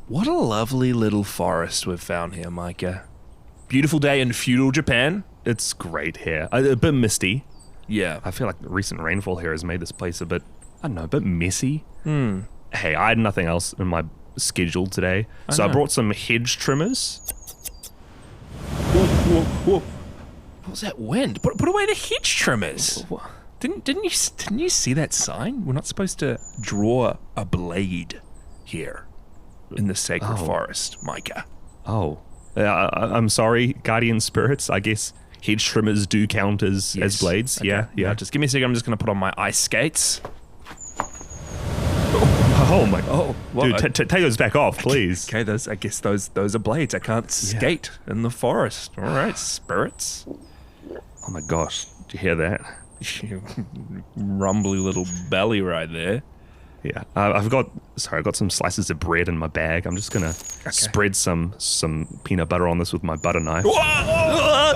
What a lovely little forest we've found here, Micah. Beautiful day in feudal Japan. It's great here. A bit misty. Yeah. I feel like recent rainfall here has made this place a bit, I don't know, a bit messy. Hmm. Hey, I had nothing else in my schedule today, so I brought some hedge trimmers. Whoa, whoa, whoa. What was that wind? Put away the hedge trimmers. Didn't you see that sign? We're not supposed to draw a blade here in the sacred forest, Micah. Oh. I'm sorry, guardian spirits. I guess hedge trimmers do count as blades. Okay. Yeah. Just give me a second. I'm just going to put on my ice skates. Oh my. Oh, well, dude, take those back off, please. Okay, I guess those are blades. I can't skate in the forest. All right, spirits. Oh my gosh, did you hear that? Rumbly little belly right there. Yeah, I've got some slices of bread in my bag. I'm just gonna spread some peanut butter on this with my butter knife. My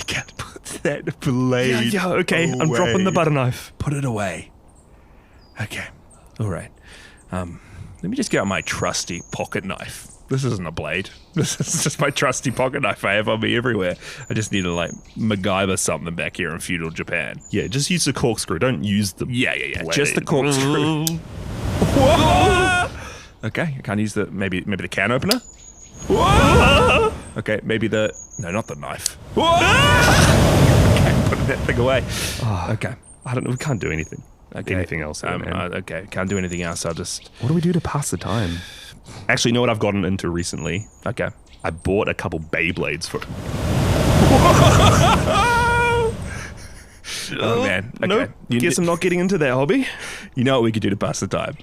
God, put that blade. Yeah, okay. away. I'm dropping the butter knife. Put it away. Okay, all right. Let me just get out my trusty pocket knife. This isn't a blade. This is just my trusty pocket knife I have on me everywhere. I just need to MacGyver something back here in feudal Japan. Yeah, just use the corkscrew. Don't use the blade. Just the corkscrew. Whoa! Okay, I can't use maybe the can opener. Whoa! Okay, maybe no, not the knife. Okay, putting that thing away. Okay, I don't know. We can't do anything. Okay. Anything else? Okay, can't do anything else. I'll just. What do we do to pass the time? Actually, you know what I've gotten into recently? Okay. I bought a couple Beyblades for. Oh man. Okay. No, guess I'm not getting into that hobby. You know what we could do to pass the time?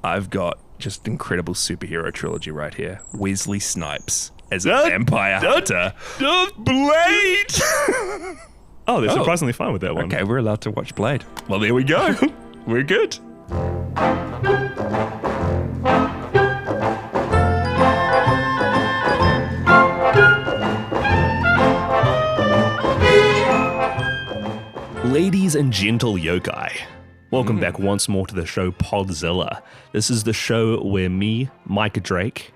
I've got just incredible superhero trilogy right here. Wesley Snipes as a vampire hunter. Blade! Oh, they're surprisingly fine with that one. Okay, we're allowed to watch Blade. Well, there we go. We're good. Ladies and gentle yokai, welcome back once more to the show Podzilla. This is the show where me, Micah Drake,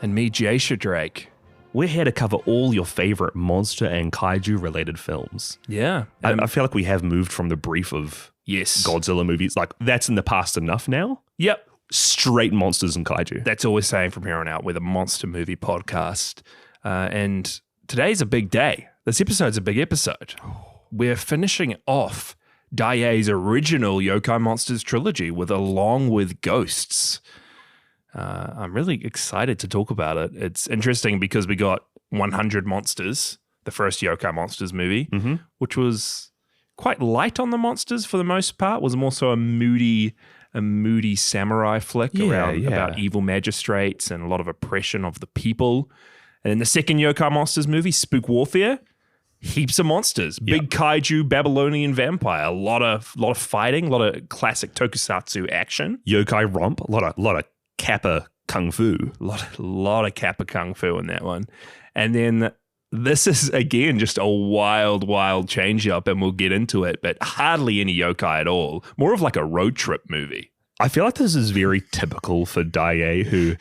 And me, Jaisha Drake. we're here to cover all your favorite monster and kaiju related films. Yeah. I feel like we have moved from the brief of Yes. Godzilla movies. Like, that's in the past enough now. Yep. Straight monsters and kaiju. That's all we're saying from here on out. We're the monster movie podcast. And today's a big day. This episode's a big episode. We're finishing off Daiei's original Yokai Monsters Trilogy with Along with Ghosts. I'm really excited to talk about it. It's interesting because we got 100 Monsters, the first Yokai Monsters movie, which was quite light on the monsters for the most part. Was more so a moody samurai flick about evil magistrates and a lot of oppression of the people. And then the second Yokai Monsters movie, Spook Warfare, heaps of monsters, big kaiju Babylonian vampire, a lot of fighting, a lot of classic tokusatsu action, Yokai romp, a lot of kappa kung fu. a lot of kappa kung fu in that one. And then this is again just a wild change up, and we'll get into it, but hardly any yokai at all. More of like a road trip movie. I feel like this is very typical for Daiei, who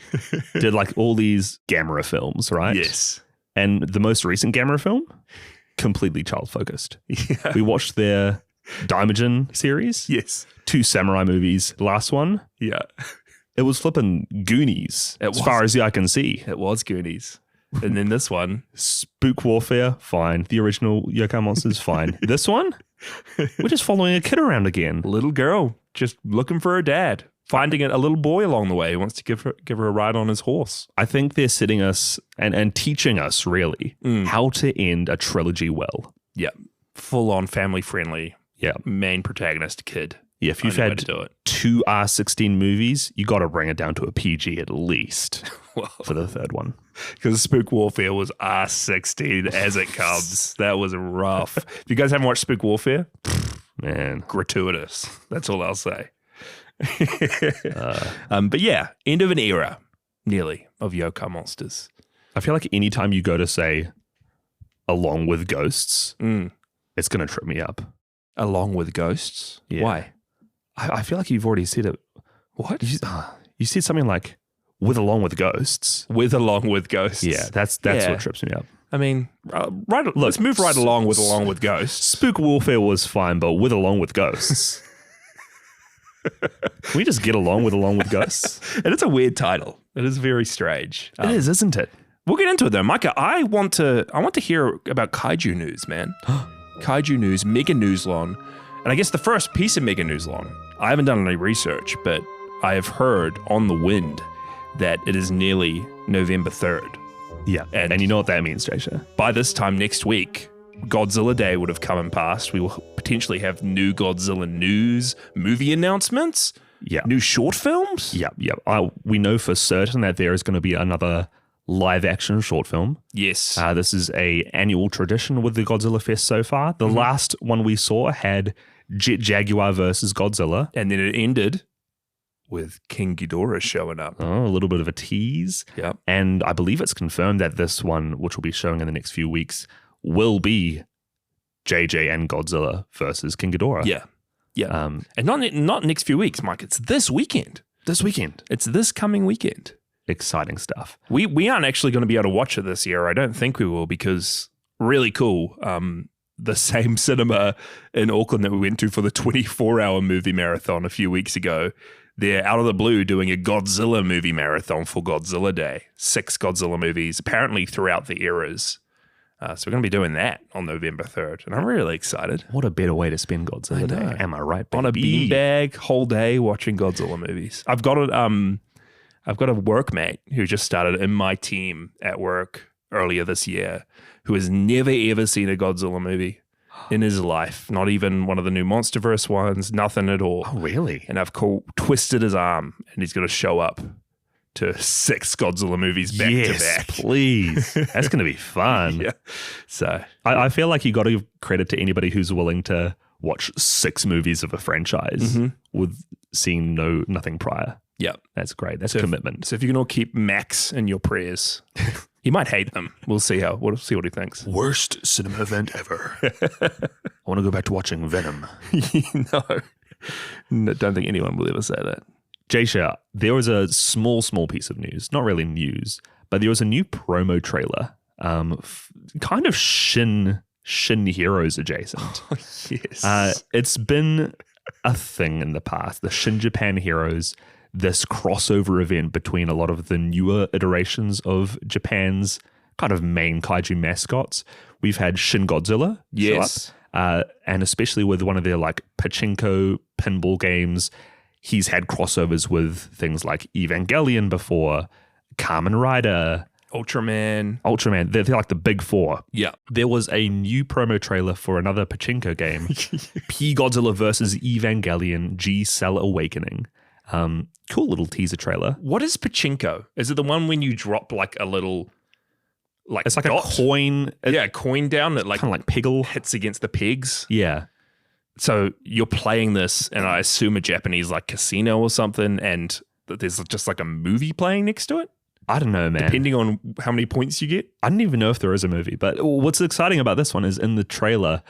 did like all these Gamera films, right? Yes. And the most recent Gamera film, completely child focused. Yeah. We watched their Daimajin series. Yes. 2 samurai movies. Last one, Yeah. it was flipping Goonies, as far as the eye can see. It was Goonies. And then this one. Spook Warfare, fine. The original Yokai Monsters, fine. This one, we're just following a kid around again. Little girl just looking for her dad, finding a little boy along the way who wants to give her a ride on his horse. I think they're sitting us and teaching us, really, how to end a trilogy well. Yeah. Full on family friendly. Yeah. Main protagonist kid. Yeah, if you've Only way had to do it. 2 R16 movies, you got to bring it down to a PG at least Well, for the third one. because Spook Warfare was R16 as it comes. That was rough. If you guys haven't watched Spook Warfare, Man, gratuitous. That's all I'll say. But yeah, end of an era, nearly, of Yokai Monsters. I feel like anytime you go to say Along with Ghosts, it's going to trip me up. Along with Ghosts? Yeah. Why? I feel like you've already said it. What? You You said something like, with along with ghosts. With along with ghosts. Yeah, that's what trips me up. I mean, let's move right along with ghosts. Spook Warfare was fine, but with along with ghosts. Can we just get along with ghosts? And it's a weird title. It is very strange. It is, isn't it? We'll get into it though, Micah. I want to hear about kaiju news, man. Kaiju news, megaNEWSlon. And I guess the first piece of megaNEWSlon, I haven't done any research, but I have heard on the wind that it is nearly November 3rd. Yeah, and you know what that means, Jasha. By this time next week, Godzilla Day would have come and passed. We will potentially have new Godzilla news, movie announcements, new short films. Yeah. We know for certain that there is going to be another live action short film. Yes. This is a annual tradition with the Godzilla Fest so far. The last one we saw had Jet Jaguar versus Godzilla. And then it ended with King Ghidorah showing up. Oh, a little bit of a tease. Yep. And I believe it's confirmed that this one, which will be showing in the next few weeks, will be JJ and Godzilla versus King Ghidorah. Yeah. And not next few weeks, Mike. It's this weekend. It's this coming weekend. Exciting stuff. We aren't actually going to be able to watch it this year. I don't think we will, because really cool. The same cinema in Auckland that we went to for the 24-hour movie marathon a few weeks ago, they're out of the blue doing a Godzilla movie marathon for Godzilla Day. 6 Godzilla movies, apparently throughout the eras. So we're going to be doing that on November 3rd. And I'm really excited. What a better way to spend Godzilla Day. Am I right, baby? On a beanbag, whole day watching Godzilla movies. I've got a workmate who just started in my team at work earlier this year who has never, ever seen a Godzilla movie in his life. Not even one of the new MonsterVerse ones, nothing at all. Oh, really? And I've twisted his arm and he's going to show up to 6 Godzilla movies back to back. Please. That's going to be fun. Yeah. So I feel like you got to give credit to anybody who's willing to watch 6 movies of a franchise with seeing nothing prior. Yeah. That's great. That's commitment. So if you can all keep Max in your prayers, he might hate them. We'll see what he thinks. Worst cinema event ever. I want to go back to watching Venom. No, don't think anyone will ever say that. Jasha, there was a small piece of news, not really news, but there was a new promo trailer, kind of Shin Heroes adjacent. Oh, yes. It's been a thing in the past. The Shin Japan Heroes, this crossover event between a lot of the newer iterations of Japan's kind of main kaiju mascots. We've had Shin Godzilla show up, and especially with one of their like pachinko pinball games, he's had crossovers with things like Evangelion before, Kamen Rider, Ultraman. They're like the big 4. Yeah. There was a new promo trailer for another pachinko game, P Godzilla versus Evangelion G-Cell Awakening. Cool little teaser trailer. What is pachinko? Is it the one when you drop like a little, like it's like dot? A coin? A coin down that like kind of like peggle hits against the pegs. Yeah. So you're playing this, and I assume a Japanese like casino or something, and there's just like a movie playing next to it. I don't know, man. Depending on how many points you get. I don't even know if there is a movie, but what's exciting about this one is in the trailer,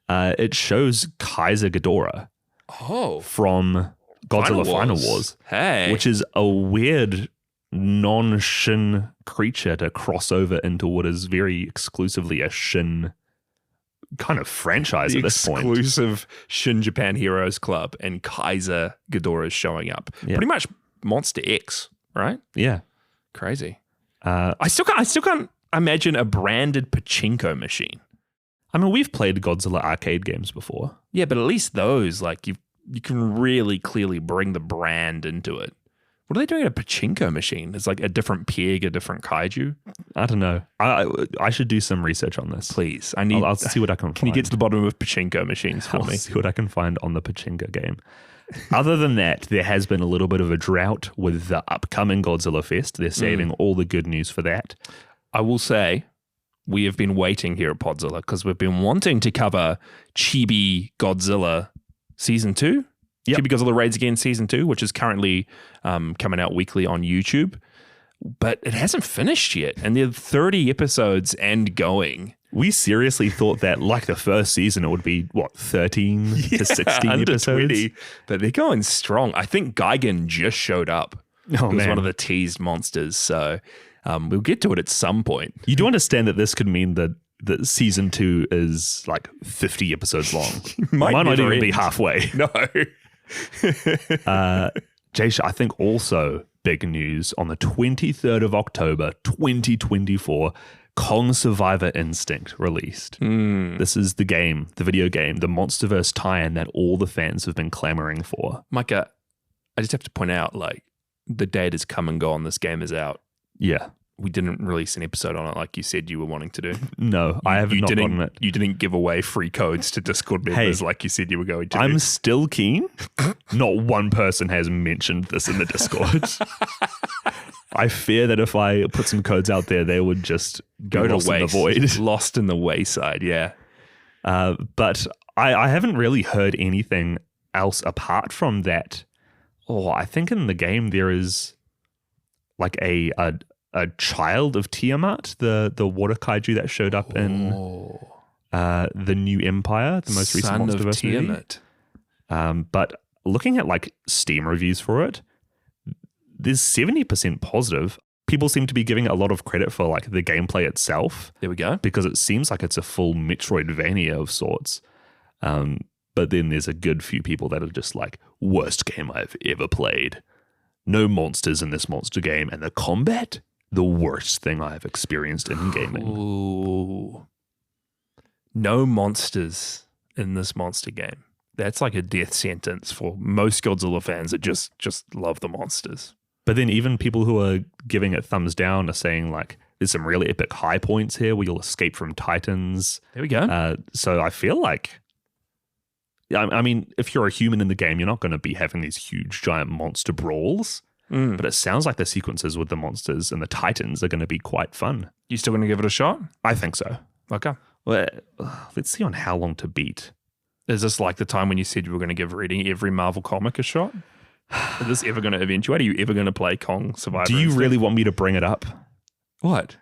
it shows Kaiser Ghidorah from Godzilla Final Wars. Hey. Which is a weird non-Shin creature to cross over into what is very exclusively a Shin kind of franchise at this point. Exclusive Shin Japan Heroes Club, and Kaiser Ghidorah is showing up. Yeah. Pretty much Monster X, right? Yeah. Crazy. I still can't imagine a branded pachinko machine. I mean, we've played Godzilla arcade games before. Yeah, but at least those, like you can really clearly bring the brand into it. What are they doing at a pachinko machine? It's like a different peg, a different kaiju. I don't know. I should do some research on this. Please. I'll see what I can find. Can you get to the bottom of pachinko machines for me? I'll see what I can find on the pachinko game. Other than that, there has been a little bit of a drought with the upcoming Godzilla Fest. They're saving all the good news for that. I will say we have been waiting here at Podzilla because we've been wanting to cover Chibi Godzilla Season 2. Yep. Chibi Godzilla Raids Again Season 2, which is currently coming out weekly on YouTube. But it hasn't finished yet. And there are 30 episodes and going. We seriously thought that, like the first season, it would be, 13 to 16 under episodes? 20. But they're going strong. I think Gigan just showed up It was one of the teased monsters. So we'll get to it at some point. You do understand that this could mean that season 2 is like 50 episodes long. Might not even be halfway. No. Jaysha, I think also big news on the 23rd of October, 2024, Kong Survivor Instinct released. This is the game, the video game, the Monsterverse tie-in that all the fans have been clamoring for. Micah, I just have to point out, like, the date has come and gone. This game is out. Yeah. We didn't release an episode on it like you said you were wanting to do. No, I have not gotten it. You didn't give away free codes to Discord members like you said you were going to. I'm still keen. Not one person has mentioned this in the Discord. I fear that if I put some codes out there, they would just go to waste. In the void. Lost in the wayside, yeah. But I haven't really heard anything else apart from that. Oh, I think in the game there is like a child of Tiamat, the water kaiju that showed up in the New Empire, the most recent Monsterverse movie. But looking at like Steam reviews for it, there's 70% positive. People seem to be giving it a lot of credit for like the gameplay itself. There we go. Because it seems like it's a full Metroidvania of sorts. But then there's a good few people that are just like, worst game I've ever played. No monsters in this monster game, and the combat, the worst thing I've experienced in gaming. Ooh. No monsters in this monster game. That's like a death sentence for most Godzilla fans that just love the monsters. But then even people who are giving it thumbs down are saying like, there's some really epic high points here where you'll escape from titans. There we go. So I feel like, I mean, if you're a human in the game, you're not going to be having these huge giant monster brawls. But it sounds like the sequences with the monsters and the titans are going to be quite fun. You still going to give it a shot? I think so. Okay. Well, let's see on how long to beat. Is this like the time when you said you were going to give reading every Marvel comic a shot? Is this ever going to eventuate? Are you ever going to play Kong Survivor? Do you really want me to bring it up? What?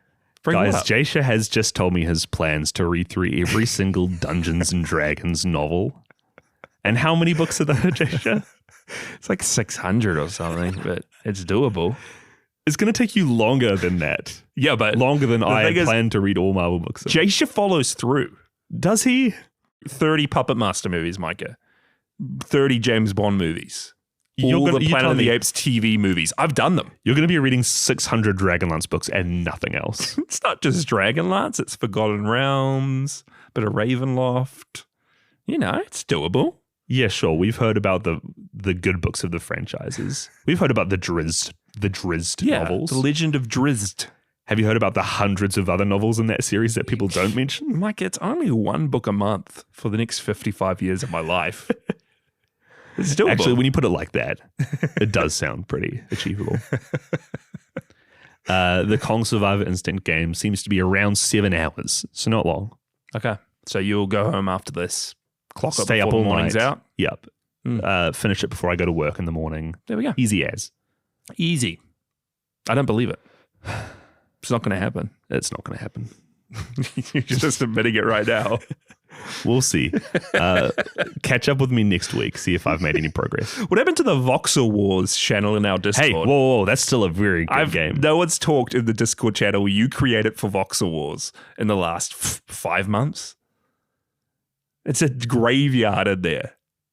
Guys, Jaysha has just told me his plans to read through every single Dungeons and Dragons novel. And how many books are there, Jaysha? It's like 600 or something, but it's doable. It's going to take you longer than that. Yeah, but longer than I had planned to read all Marvel books. Jaysha follows through. Does he? 30 Puppet Master movies, Micah. 30 James Bond movies. All the Planet of the Apes TV movies. I've done them. You're going to be reading 600 Dragonlance books and nothing else. It's not just Dragonlance. It's Forgotten Realms, bit of Ravenloft. You know, it's doable. Yeah, sure. We've heard about the good books of the franchises. We've heard about the Drizzt novels. The Legend of Drizzt. Have you heard about the hundreds of other novels in that series that people don't mention? Mike, it's only one book a month for the next 55 years of my life. It's doable. Actually, when you put it like that, it does sound pretty achievable. The Kong Survivor Instinct game seems to be around 7 hours, so not long. Okay. So you'll go home after this. Stay up all night. Out. Yep. Finish it before I go to work in the morning. There we go. Easy as. Easy. I don't believe it. It's not going to happen. It's not going to happen. You're just admitting it right now. We'll see. Catch up with me next week. See if I've made any progress. What happened to the Voxel Wars channel in our Discord? Hey, whoa, that's still a very good game. No one's talked in the Discord channel you created for Voxel Wars in the last 5 months. It's a graveyard in there.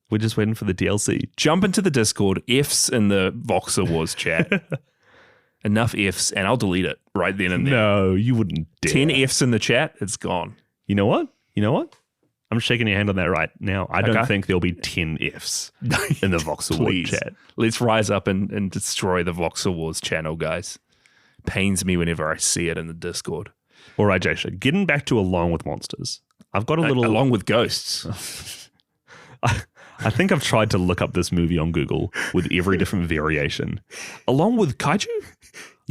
We're just waiting for the DLC. Jump into the Discord, F's in the Voxel Wars chat. Enough F's, and I'll delete it right then and there. No, you wouldn't dare. 10 F's in the chat, it's gone. You know what? I'm shaking your hand on that right now. I don't think there'll be 10 F's in the Voxel Wars chat. Let's rise up and destroy the Voxel Wars channel, guys. Pains me whenever I see it in the Discord. All right, Jaysha, getting back to Along with Monsters. I've got a little... Along with Ghosts. I think I've tried to look up this movie on Google with every different variation. Along with Kaiju?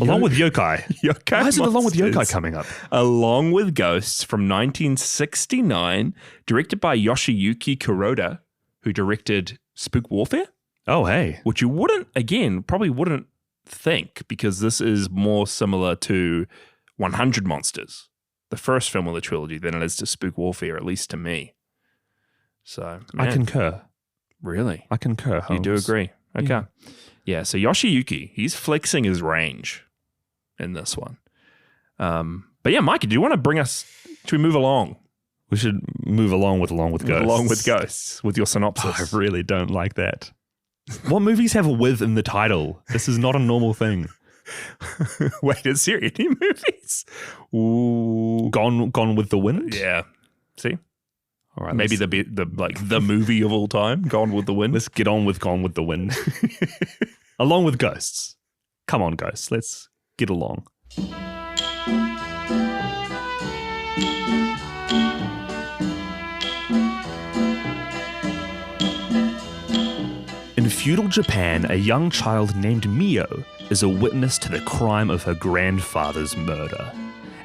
Along with Yokai. Why is it Along with Yokai coming up? Along with Ghosts from 1969, directed by Yoshiyuki Kuroda, who directed Spook Warfare. Oh, hey. Which you probably wouldn't think, because this is more similar to 100 Monsters, the first film of the trilogy, than it is to Spook Warfare, at least to me. So, man. I concur. Really? I concur, Holmes. You do agree? Okay. Yeah, so Yoshiyuki, he's flexing his range in this one. But yeah, Mike, do you want to bring us, should we move along? We should move along with Ghosts. Along with Ghosts, with your synopsis. I really don't like that. What movies have with in the title? This is not a normal thing. Wait, is there any movies? Ooh. Gone with the Wind? Yeah. See? All right. Maybe the movie of all time, Gone with the Wind. Let's get on with Gone with the Wind. Along with Ghosts. Come on, Ghosts. Let's get along. In feudal Japan, a young child named Mio is a witness to the crime of her grandfather's murder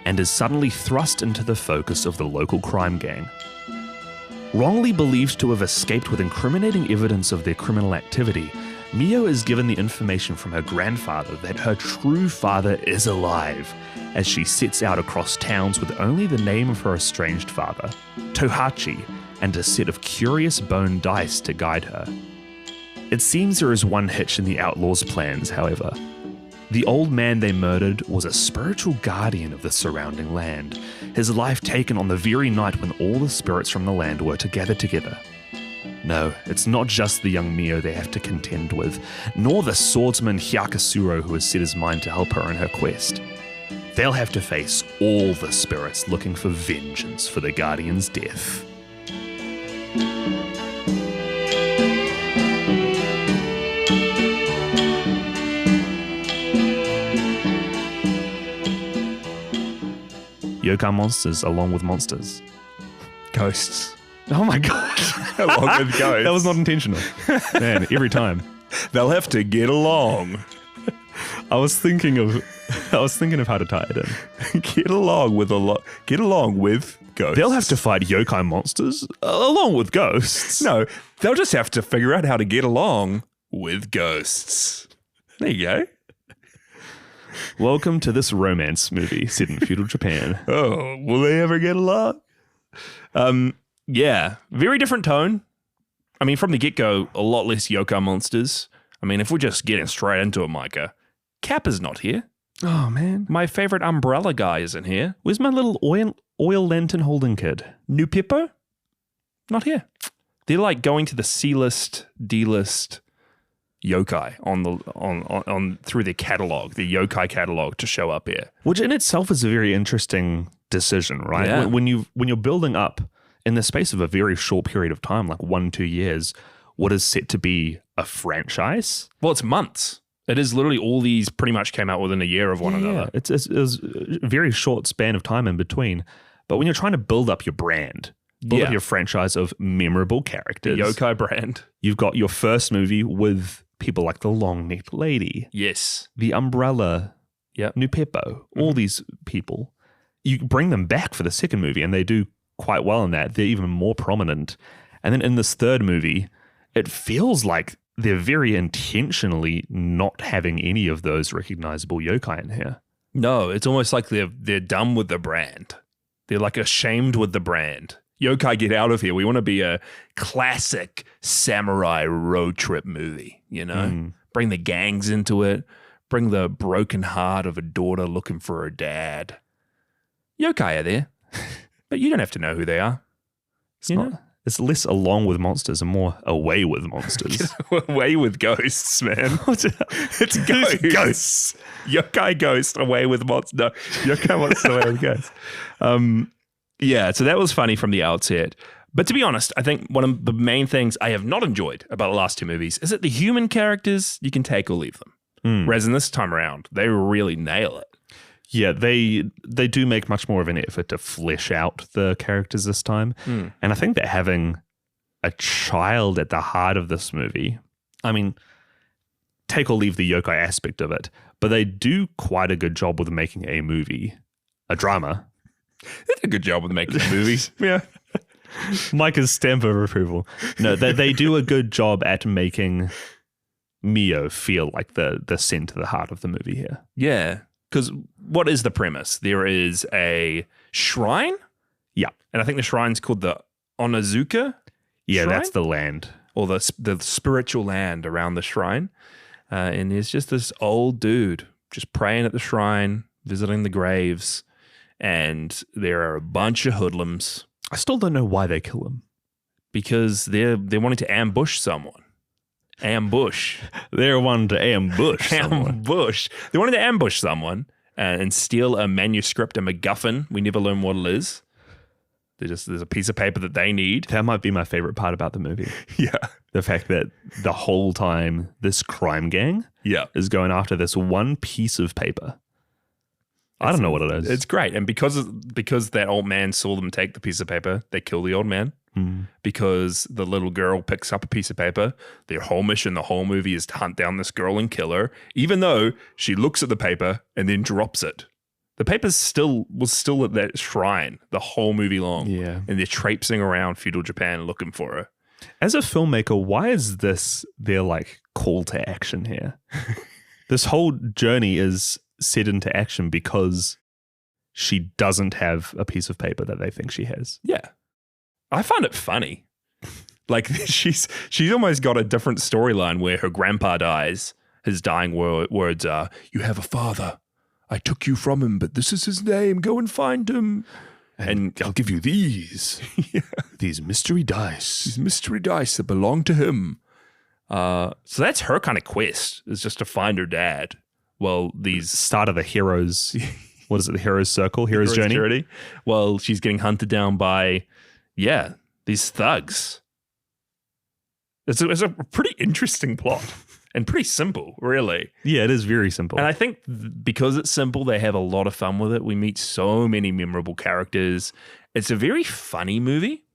and is suddenly thrust into the focus of the local crime gang. Wrongly believed to have escaped with incriminating evidence of their criminal activity, Mio is given the information from her grandfather that her true father is alive as she sets out across towns with only the name of her estranged father, Tohachi, and a set of curious bone dice to guide her. It seems there is one hitch in the outlaws' plans, however. The old man they murdered was a spiritual guardian of the surrounding land, his life taken on the very night when all the spirits from the land were to gather together. No, it's not just the young Mio they have to contend with, nor the swordsman Hyakasuro who has set his mind to help her on her quest. They'll have to face all the spirits looking for vengeance for the guardian's death. Yokai Monsters along with monsters. Ghosts. Oh my god. Along with ghosts. That was not intentional. Man, every time. They'll have to get along. I was thinking of how to tie it in. Get along with ghosts. They'll have to fight yokai monsters along with ghosts. No, they'll just have to figure out how to get along with ghosts. There you go. Welcome to this romance movie set in feudal Japan. Oh, will they ever get along? Yeah, very different tone. I mean, from the get-go, a lot less yokai monsters. I mean, if we're just getting straight into it, Micah, Kappa's not here. Oh, man. My favorite umbrella guy isn't here. Where's my little oil lantern holding kid? New Pippo? Not here. They're like going to the C-list, D-list yokai on through their catalog, the yokai catalog, to show up here. Which in itself is a very interesting decision, right? Yeah. When you're building up in the space of a very short period of time, like 1-2 years, what is set to be a franchise? Well, it's months. It is literally all these pretty much came out within a year of one another. It's a very short span of time in between. But when you're trying to build up your brand, build up your franchise of memorable characters, the yokai brand, you've got your first movie with people like the long-necked lady. Yes. The umbrella. Yep. New Pippo. All these people. You bring them back for the second movie and they do quite well in that. They're even more prominent. And then in this third movie, it feels like they're very intentionally not having any of those recognizable yokai in here. No, it's almost like they're done with the brand. They're like ashamed with the brand. Yokai, get out of here. We want to be a classic samurai road trip movie, you know? Bring the gangs into it. Bring the broken heart of a daughter looking for her dad. Yokai are there, but you don't have to know who they are. It's less along with monsters and more away with monsters. Away with ghosts, man. It's ghosts. Yokai ghost away with monsters. No, yokai monster away with ghosts. Yeah, so that was funny from the outset. But to be honest, I think one of the main things I have not enjoyed about the last two movies is that the human characters, you can take or leave them. Whereas in this time around, they really nail it. Yeah, they do make much more of an effort to flesh out the characters this time. And I think that having a child at the heart of this movie, I mean, take or leave the yokai aspect of it, but they do quite a good job with making a movie, a drama. They did a good job with making movies. Yeah. Micah's stamp of approval. No, they do a good job at making Mio feel like the center, the heart of the movie here. Yeah. Because what is the premise? There is a shrine. Yeah. And I think the shrine's called the Onazuka Yeah, shrine? that's the land. Or the spiritual land around the shrine. And there's just this old dude just praying at the shrine, visiting the graves, and there are a bunch of hoodlums. I still don't know why they kill him. Because they're wanting to ambush someone. Ambush. They're wanting to ambush someone. Ambush. They wanted to ambush someone and steal a manuscript, a MacGuffin. We never learn what it is. There's a piece of paper that they need. That might be my favorite part about the movie. Yeah. The fact that the whole time this crime gang is going after this one piece of paper. I don't know what it is. It's great. And because that old man saw them take the piece of paper, they kill the old man. Because the little girl picks up a piece of paper. Their whole mission, the whole movie, is to hunt down this girl and kill her, even though she looks at the paper and then drops it. The paper was still at that shrine the whole movie long. Yeah. And they're traipsing around feudal Japan looking for her. As a filmmaker, why is this their like call to action here? This whole journey is set into action because she doesn't have a piece of paper that they think she has. Yeah. I find it funny. Like she's almost got a different storyline where her grandpa dies. His dying words are, "You have a father. I took you from him, but this is his name. Go and find him. And I'll give you these. These mystery dice. These mystery dice that belong to him." So that's her kind of quest, is just to find her dad. Well, these start of the heroes. What is it? The hero's circle? Hero's journey? Well, she's getting hunted down by... Yeah, these thugs. It's a pretty interesting plot and pretty simple, really. Yeah, it is very simple. And I think because it's simple, they have a lot of fun with it. We meet so many memorable characters. It's a very funny movie,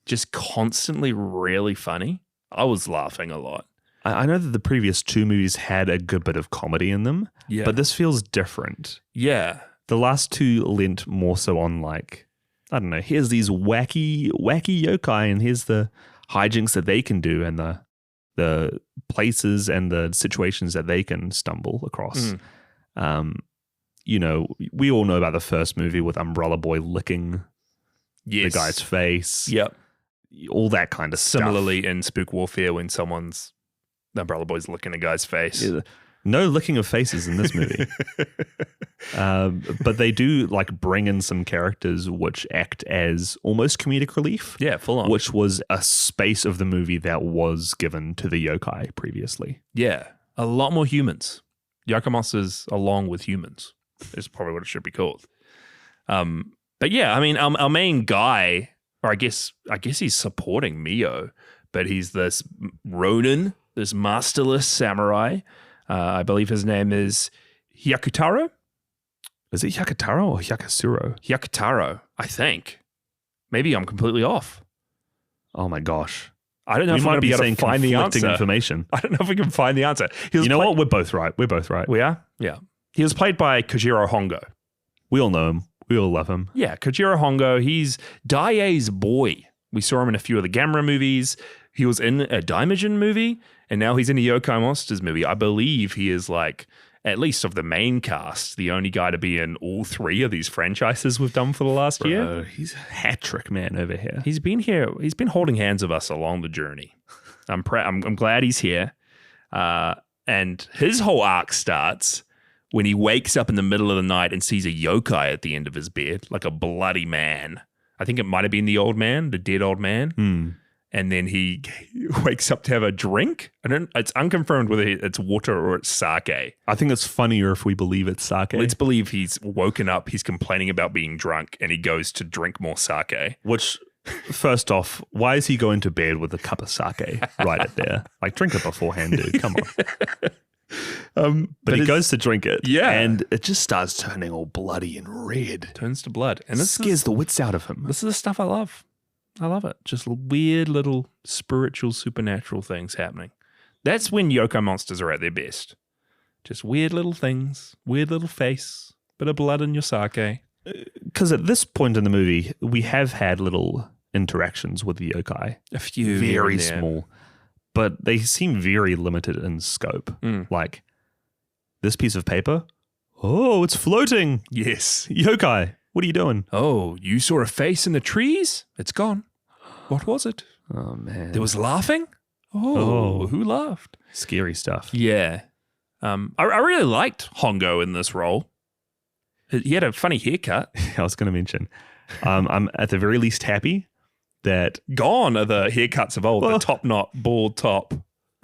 just constantly really funny. I was laughing a lot. I know that the previous two movies had a good bit of comedy in them, but this feels different. Yeah. The last two lent more so on like... I don't know, here's these wacky yokai and here's the hijinks that they can do and the places and the situations that they can stumble across. You know, we all know about the first movie with Umbrella Boy licking the guy's face. Yep. All that kind of stuff. Similarly in Spook Warfare when the Umbrella Boy's licking a guy's face. Yeah, no licking of faces in this movie. But they do like bring in some characters which act as almost comedic relief. Yeah, full on. Which was a space of the movie that was given to the yokai previously. Yeah, a lot more humans. Yokai Monsters along with humans is probably what it should be called. But yeah, I mean, our main guy, or I guess he's supporting Mio, but he's this Ronin, this masterless samurai. I believe his name is Hyakutaro. Is it Hyakutaro or Hyakasuro? Hyakutaro, I think. Maybe I'm completely off. Oh my gosh. I don't know if we might be able to find the answer. Information. I don't know if we can find the answer. You know what? We're both right. We're both right. We are? Yeah. He was played by Kojiro Hongo. We all know him. We all love him. Yeah, Kojiro Hongo. He's Daiei's boy. We saw him in a few of the Gamera movies. He was in a Daimajin movie, and now he's in a Yokai Monsters movie. I believe he is like, at least of the main cast, the only guy to be in all three of these franchises we've done for the last year. He's a hat trick man over here. He's been here. He's been holding hands with us along the journey. I'm glad he's here. And his whole arc starts when he wakes up in the middle of the night and sees a yokai at the end of his bed, like a bloody man. I think it might have been the old man, the dead old man. And then he wakes up to have a drink. It's unconfirmed whether it's water or it's sake. I think it's funnier if we believe it's sake. Let's believe he's woken up, he's complaining about being drunk, and he goes to drink more sake. Which, first off, why is he going to bed with a cup of sake right at there? Like, drink it beforehand, dude. Come on. But he goes to drink it. Yeah. And it just starts turning all bloody and red. Turns to blood. And this scares the wits out of him. This is the stuff I love. I love it. Just weird little spiritual, supernatural things happening. That's when Yokai Monsters are at their best. Just weird little things, weird little face, bit of blood in your sake. Because at this point in the movie, we have had little interactions with the yokai. A few. Very small. But they seem very limited in scope. Like, this piece of paper, oh, it's floating. Yes. Yokai, what are you doing? Oh, you saw a face in the trees? It's gone. What was it? Oh, man. There was laughing? Oh, who laughed? Scary stuff. Yeah. I really liked Hongo in this role. He had a funny haircut. I was going to mention. I'm at the very least happy that Gone are the haircuts of old. The top knot, bald top.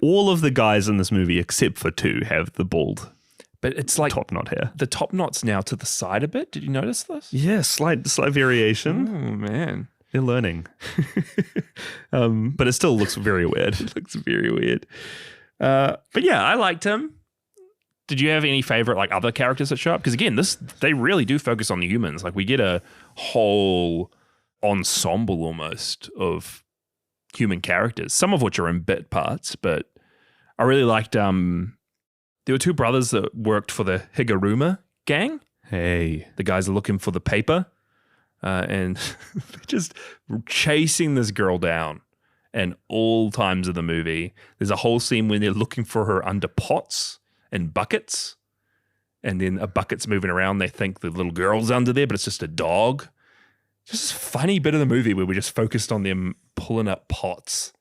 all of the guys in this movie, except for 2, have the bald But it's like top knot hair. the top knot's now to the side a bit. Did you notice this? Yeah, slight variation. Oh, man. They're learning. But it still looks very weird. It looks very weird. But yeah, I liked him. Did you have any favorite like other characters that show up? Because again, they really do focus on the humans. Like we get a whole ensemble almost of human characters, some of which are in bit parts. But I really liked. There were 2 brothers that worked for the Higuruma gang. Hey. The guys are looking for the paper, and they're just chasing this girl down. And all times of the movie, there's a whole scene when they're looking for her under pots and buckets, and then a bucket's moving around. They think the little girl's under there, but it's just a dog. Just a funny bit of the movie where we just focused on them pulling up pots.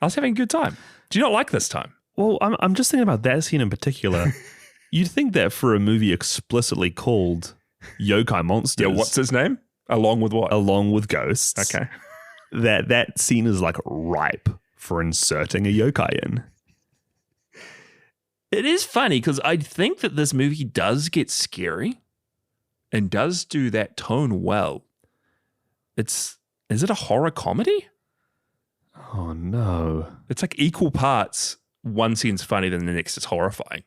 I was having a good time. Do you not like this time? Well, I'm just thinking about that scene in particular. You'd think that for a movie explicitly called Yokai Monsters. Yeah, what's his name? Along with what? Along with Ghosts. Okay. That scene is like ripe for inserting a yokai in. It is funny because I think that this movie does get scary and does do that tone well. Is it a horror comedy? Oh, no. It's like equal parts. One scene's funny, then the next is horrifying.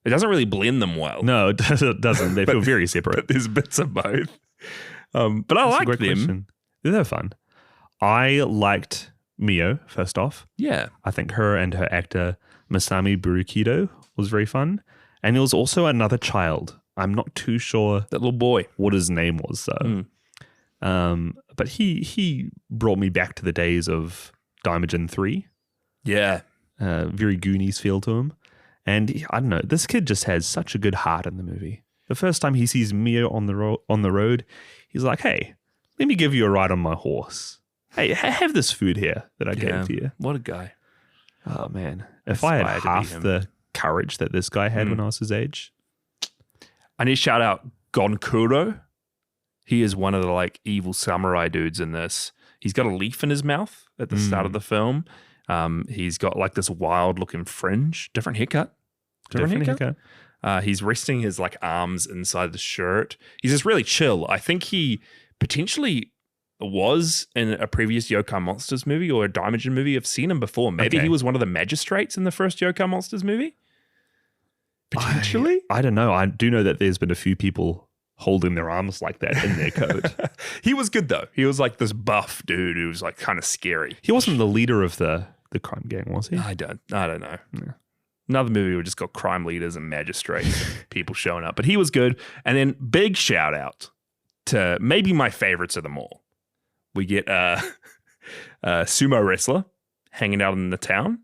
It doesn't really blend them well. No, it doesn't. They feel very separate. But there's bits of both. But I like them. Question. They're fun. I liked Mio, first off. Yeah. I think her and her actor, Masami Burukido, was very fun. And there was also another child. I'm not too sure That little boy. what his name was, though. But he brought me back to the days of Daimajin 3. Yeah. Very Goonies feel to him. And I don't know, this kid just has such a good heart in the movie. The first time he sees Mio on the road, he's like, hey, let me give you a ride on my horse. Hey, have this food here that I gave to you. What a guy. Oh, man. If I had half the courage that this guy had when I was his age. I need to shout out Gonkuro. He is one of the like evil samurai dudes in this. He's got a leaf in his mouth at the start of the film. He's got like this wild looking fringe, different haircut. Different haircut. He's resting his like arms inside the shirt. He's just really chill. I think he potentially was in a previous Yokai Monsters movie or a Daimajin movie. I've seen him before. Maybe he was one of the magistrates in the first Yokai Monsters movie. Potentially? I don't know. I do know that there's been a few people holding their arms like that in their coat. He was good though. He was like this buff dude who was like kind of scary. He wasn't the leader of the crime gang, was he? I don't know. Yeah. Another movie where we just got crime leaders and magistrates, people showing up. But he was good. And then big shout out to maybe my favorites of them all. We get a sumo wrestler hanging out in the town.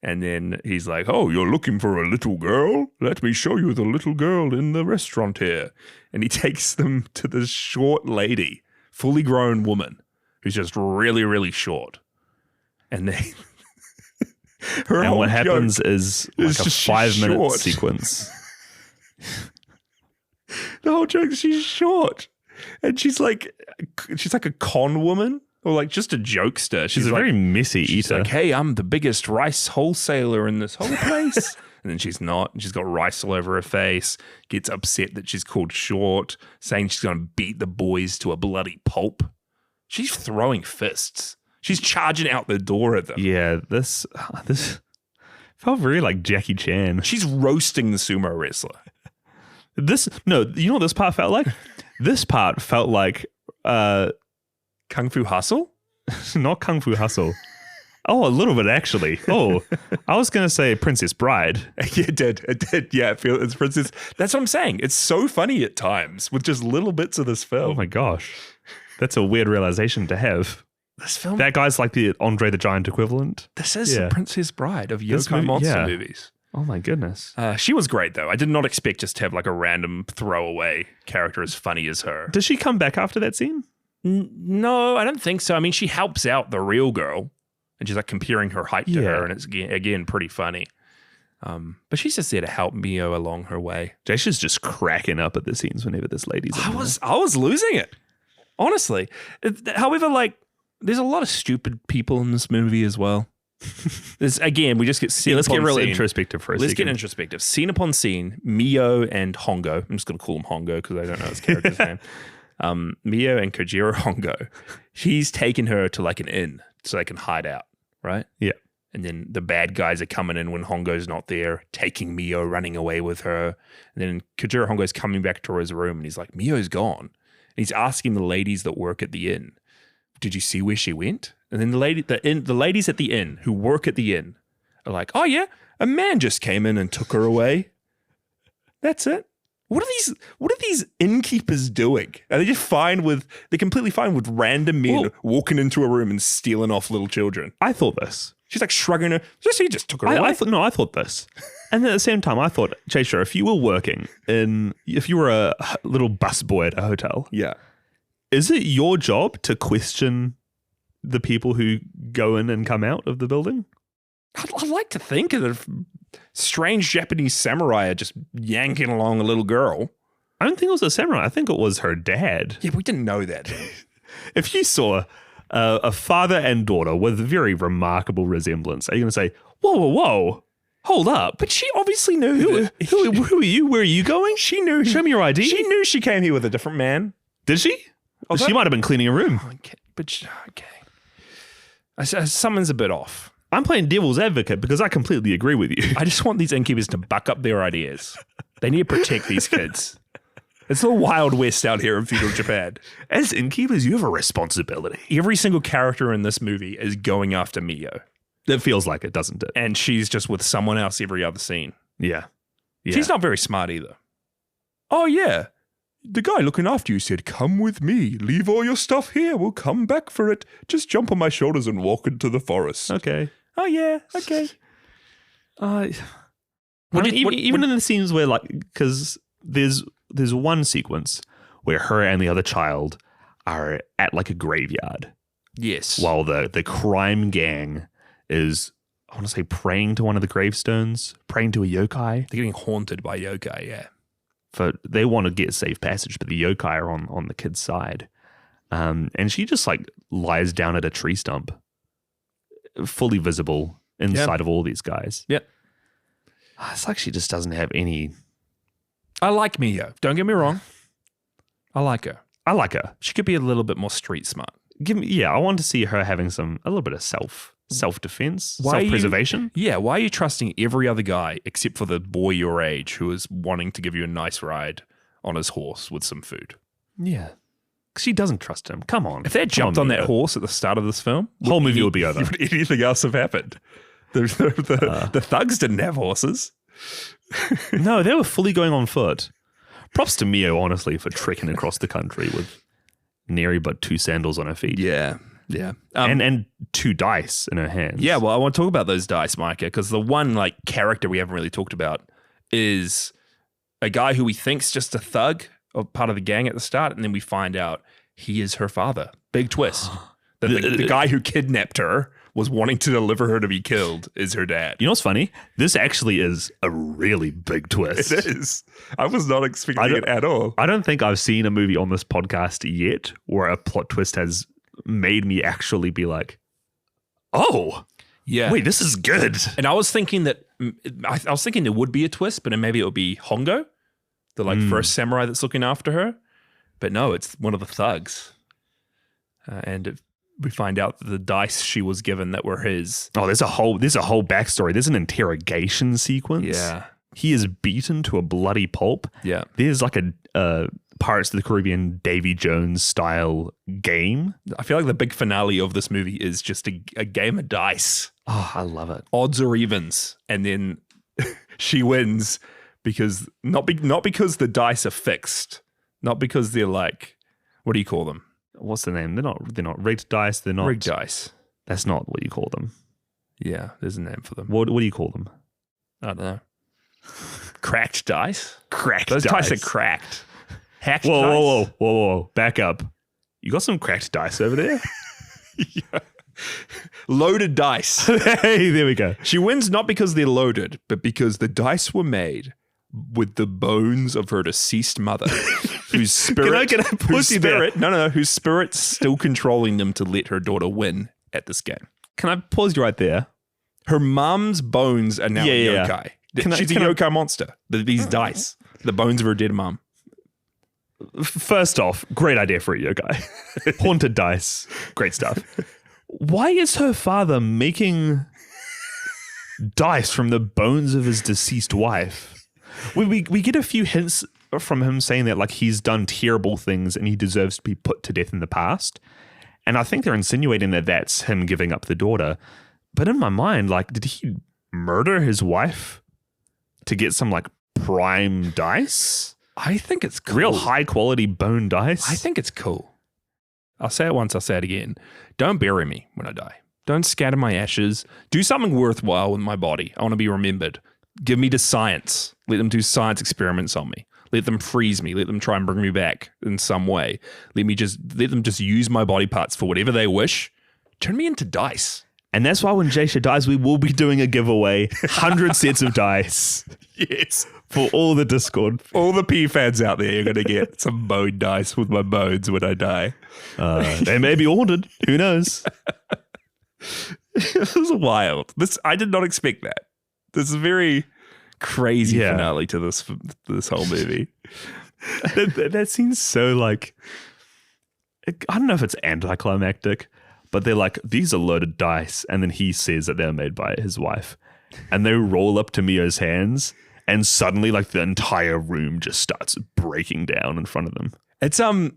And then he's like, oh, you're looking for a little girl? Let me show you the little girl in the restaurant here. And he takes them to this short lady, fully grown woman, who's just really, really short. And they... and what happens is like a 5-minute short. sequence. The whole joke is she's short. And she's like a con woman. Or like just a jokester. She's a like, very messy she's eater. like, hey, I'm the biggest rice wholesaler in this whole place. And then she's not. She's got rice all over her face. Gets upset that she's called short. Saying she's going to beat the boys to a bloody pulp. She's throwing fists. She's charging out the door at them. Yeah, this felt very like Jackie Chan. She's roasting the sumo wrestler. You know what this part felt like? This part felt like... Kung Fu Hustle? Not Kung Fu Hustle. Oh, a little bit actually. Oh, I was going to say Princess Bride. Yeah, it did. Yeah, it's Princess. That's what I'm saying. It's so funny at times with just little bits of this film. Oh my gosh. That's a weird realization to have. This film. That guy's like the Andre the Giant equivalent. This is the Princess Bride of Yokai Monster movies. Oh my goodness. She was great though. I did not expect just to have like a random throwaway character as funny as her. Does she come back after that scene? No, I don't think so. I mean, she helps out the real girl And she's like comparing her height to her, and it's again pretty funny. But she's just there to help Mio along her way. Jasha's just cracking up at the scenes whenever this lady's in there. I was losing it, honestly. However, like, there's a lot of stupid people in this movie as well. Again, we just get scene let's get upon real scene. introspective for a second. Let's get introspective. Scene upon scene, Mio and Hongo. I'm just going to call him Hongo because I don't know his character's name. Mio and Kojiro Hongo. He's taken her to like an inn so they can hide out, right? Yeah. And then the bad guys are coming in when Hongo's not there, taking Mio, running away with her. And then Kojiro Hongo's coming back to his room and he's like, Mio's gone. And he's asking the ladies that work at the inn, did you see where she went? And then the ladies at the inn who work at the inn are like, oh yeah, a man just came in and took her away. That's it. What are these innkeepers doing? Are they just they're completely fine with random men walking into a room and stealing off little children? I thought this. She's like shrugging her. He just took her away. I thought this. And at the same time, I thought, Chaser, if you were a little busboy at a hotel, yeah, is it your job to question the people who go in and come out of the building? I'd like to think of a strange Japanese samurai just yanking along a little girl. I don't think it was a samurai. I think it was her dad. Yeah, we didn't know that. If you saw a father and daughter with very remarkable resemblance, are you going to say, whoa, hold up? But she obviously knew. Who are you? Where are you going? She knew. Show me your ID. She knew she came here with a different man. Did she? She might have been cleaning a room. Okay. Something's a bit off. I'm playing devil's advocate because I completely agree with you. I just want these innkeepers to buck up their ideas. They need to protect these kids. It's a Wild West out here in feudal Japan. As innkeepers, you have a responsibility. Every single character in this movie is going after Mio. It feels like it, doesn't it? And she's just with someone else every other scene. Yeah. She's not very smart either. Oh, yeah. The guy looking after you said, come with me. Leave all your stuff here. We'll come back for it. Just jump on my shoulders and walk into the forest. Okay. Oh, yeah. Okay. Even in the scenes where, like, because there's one sequence where her and the other child are at, like, a graveyard. Yes. While the crime gang is, I want to say, praying to one of the gravestones, praying to a yokai. They're getting haunted by yokai, yeah. They want to get safe passage, but the yokai are on the kid's side. And she just like lies down at a tree stump, fully visible inside of all these guys. Yep. It's like she just doesn't have any. I like Mio. Don't get me wrong. I like her. She could be a little bit more street smart. I want to see her having a little bit of self-defense, self-preservation. Why are you trusting every other guy except for the boy your age who is wanting to give you a nice ride on his horse with some food? Yeah. She doesn't trust him. Come on. If they had jumped on that horse at the start of this film, whole movie would be over. Would anything else have happened? The thugs didn't have horses. No, they were fully going on foot. Props to Mio, honestly, for trekking across the country with nary but 2 sandals on her feet. Yeah. Yeah. And 2 dice in her hands. Yeah, well, I want to talk about those dice, Micah, because the one like character we haven't really talked about is a guy who we think's just a thug or part of the gang at the start, and then we find out he is her father. Big twist. The guy who kidnapped her was wanting to deliver her to be killed is her dad. You know what's funny? This actually is a really big twist. It is. I was not expecting it at all. I don't think I've seen a movie on this podcast yet where a plot twist has made me actually be like, oh, yeah, wait, this is good. And I was thinking that I was thinking there would be a twist, but maybe it would be Hongo, the first samurai that's looking after her. But no, it's one of the thugs, we find out that the dice she was given that were his. Oh, there's a whole backstory. There's an interrogation sequence. Yeah, he is beaten to a bloody pulp. Yeah, there's like a Pirates of the Caribbean Davy Jones style game. I feel like the big finale of this movie is just a game of dice. Oh, I love it. Odds or evens, and then she wins because not because the dice are fixed, not because they're like, what do you call them? What's the name? They're not rigged dice. They're not rigged dice. That's not what you call them. Yeah, there's a name for them. What do you call them? I don't know. Cracked dice. Those dice are cracked. Hacked dice. Whoa! Back up. You got some cracked dice over there? Yeah. Loaded dice. Hey, there we go. She wins not because they're loaded, but because the dice were made with the bones of her deceased mother, whose spirit, Can I pause you there? whose spirit's still controlling them to let her daughter win at this game. Can I pause you right there? Her mum's bones are now a yokai. She's a yokai monster. These dice, the bones of her dead mum. First off, great idea for a yokai. Haunted dice. Great stuff. Why is her father making dice from the bones of his deceased wife? We get a few hints from him saying that like he's done terrible things and he deserves to be put to death in the past. And I think they're insinuating that that's him giving up the daughter. But in my mind, like, did he murder his wife to get some like prime dice? I think it's cool. Real high quality bone dice. I think it's cool. I'll say it once, I'll say it again. Don't bury me when I die. Don't scatter my ashes. Do something worthwhile with my body. I want to be remembered. Give me to science. Let them do science experiments on me. Let them freeze me. Let them try and bring me back in some way. Let them just use my body parts for whatever they wish. Turn me into dice. And that's why when Jaisha dies, we will be doing a giveaway. 100 sets of dice. Yes. For all the Discord. All the P fans out there, you're going to get some bone dice with my bones when I die. They may be ordered. Who knows? This was wild. I did not expect that. This is a very crazy finale to this whole movie. that seems so like, I don't know if it's anticlimactic, but they're like, these are loaded dice. And then he says that they're made by his wife. And they roll up to Mio's hands. And suddenly, like, the entire room just starts breaking down in front of them. It's a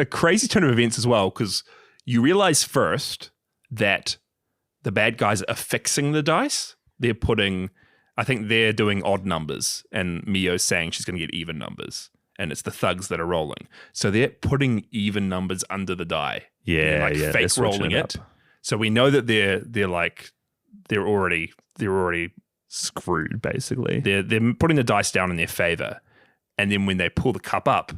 crazy turn of events as well, because you realize first that the bad guys are fixing the dice. I think they're doing odd numbers, and Mio's saying she's going to get even numbers, and it's the thugs that are rolling. So they're putting even numbers under the die. Yeah, fake rolling it. So we know that they're already screwed, basically. They're putting the dice down in their favor, and then when they pull the cup up,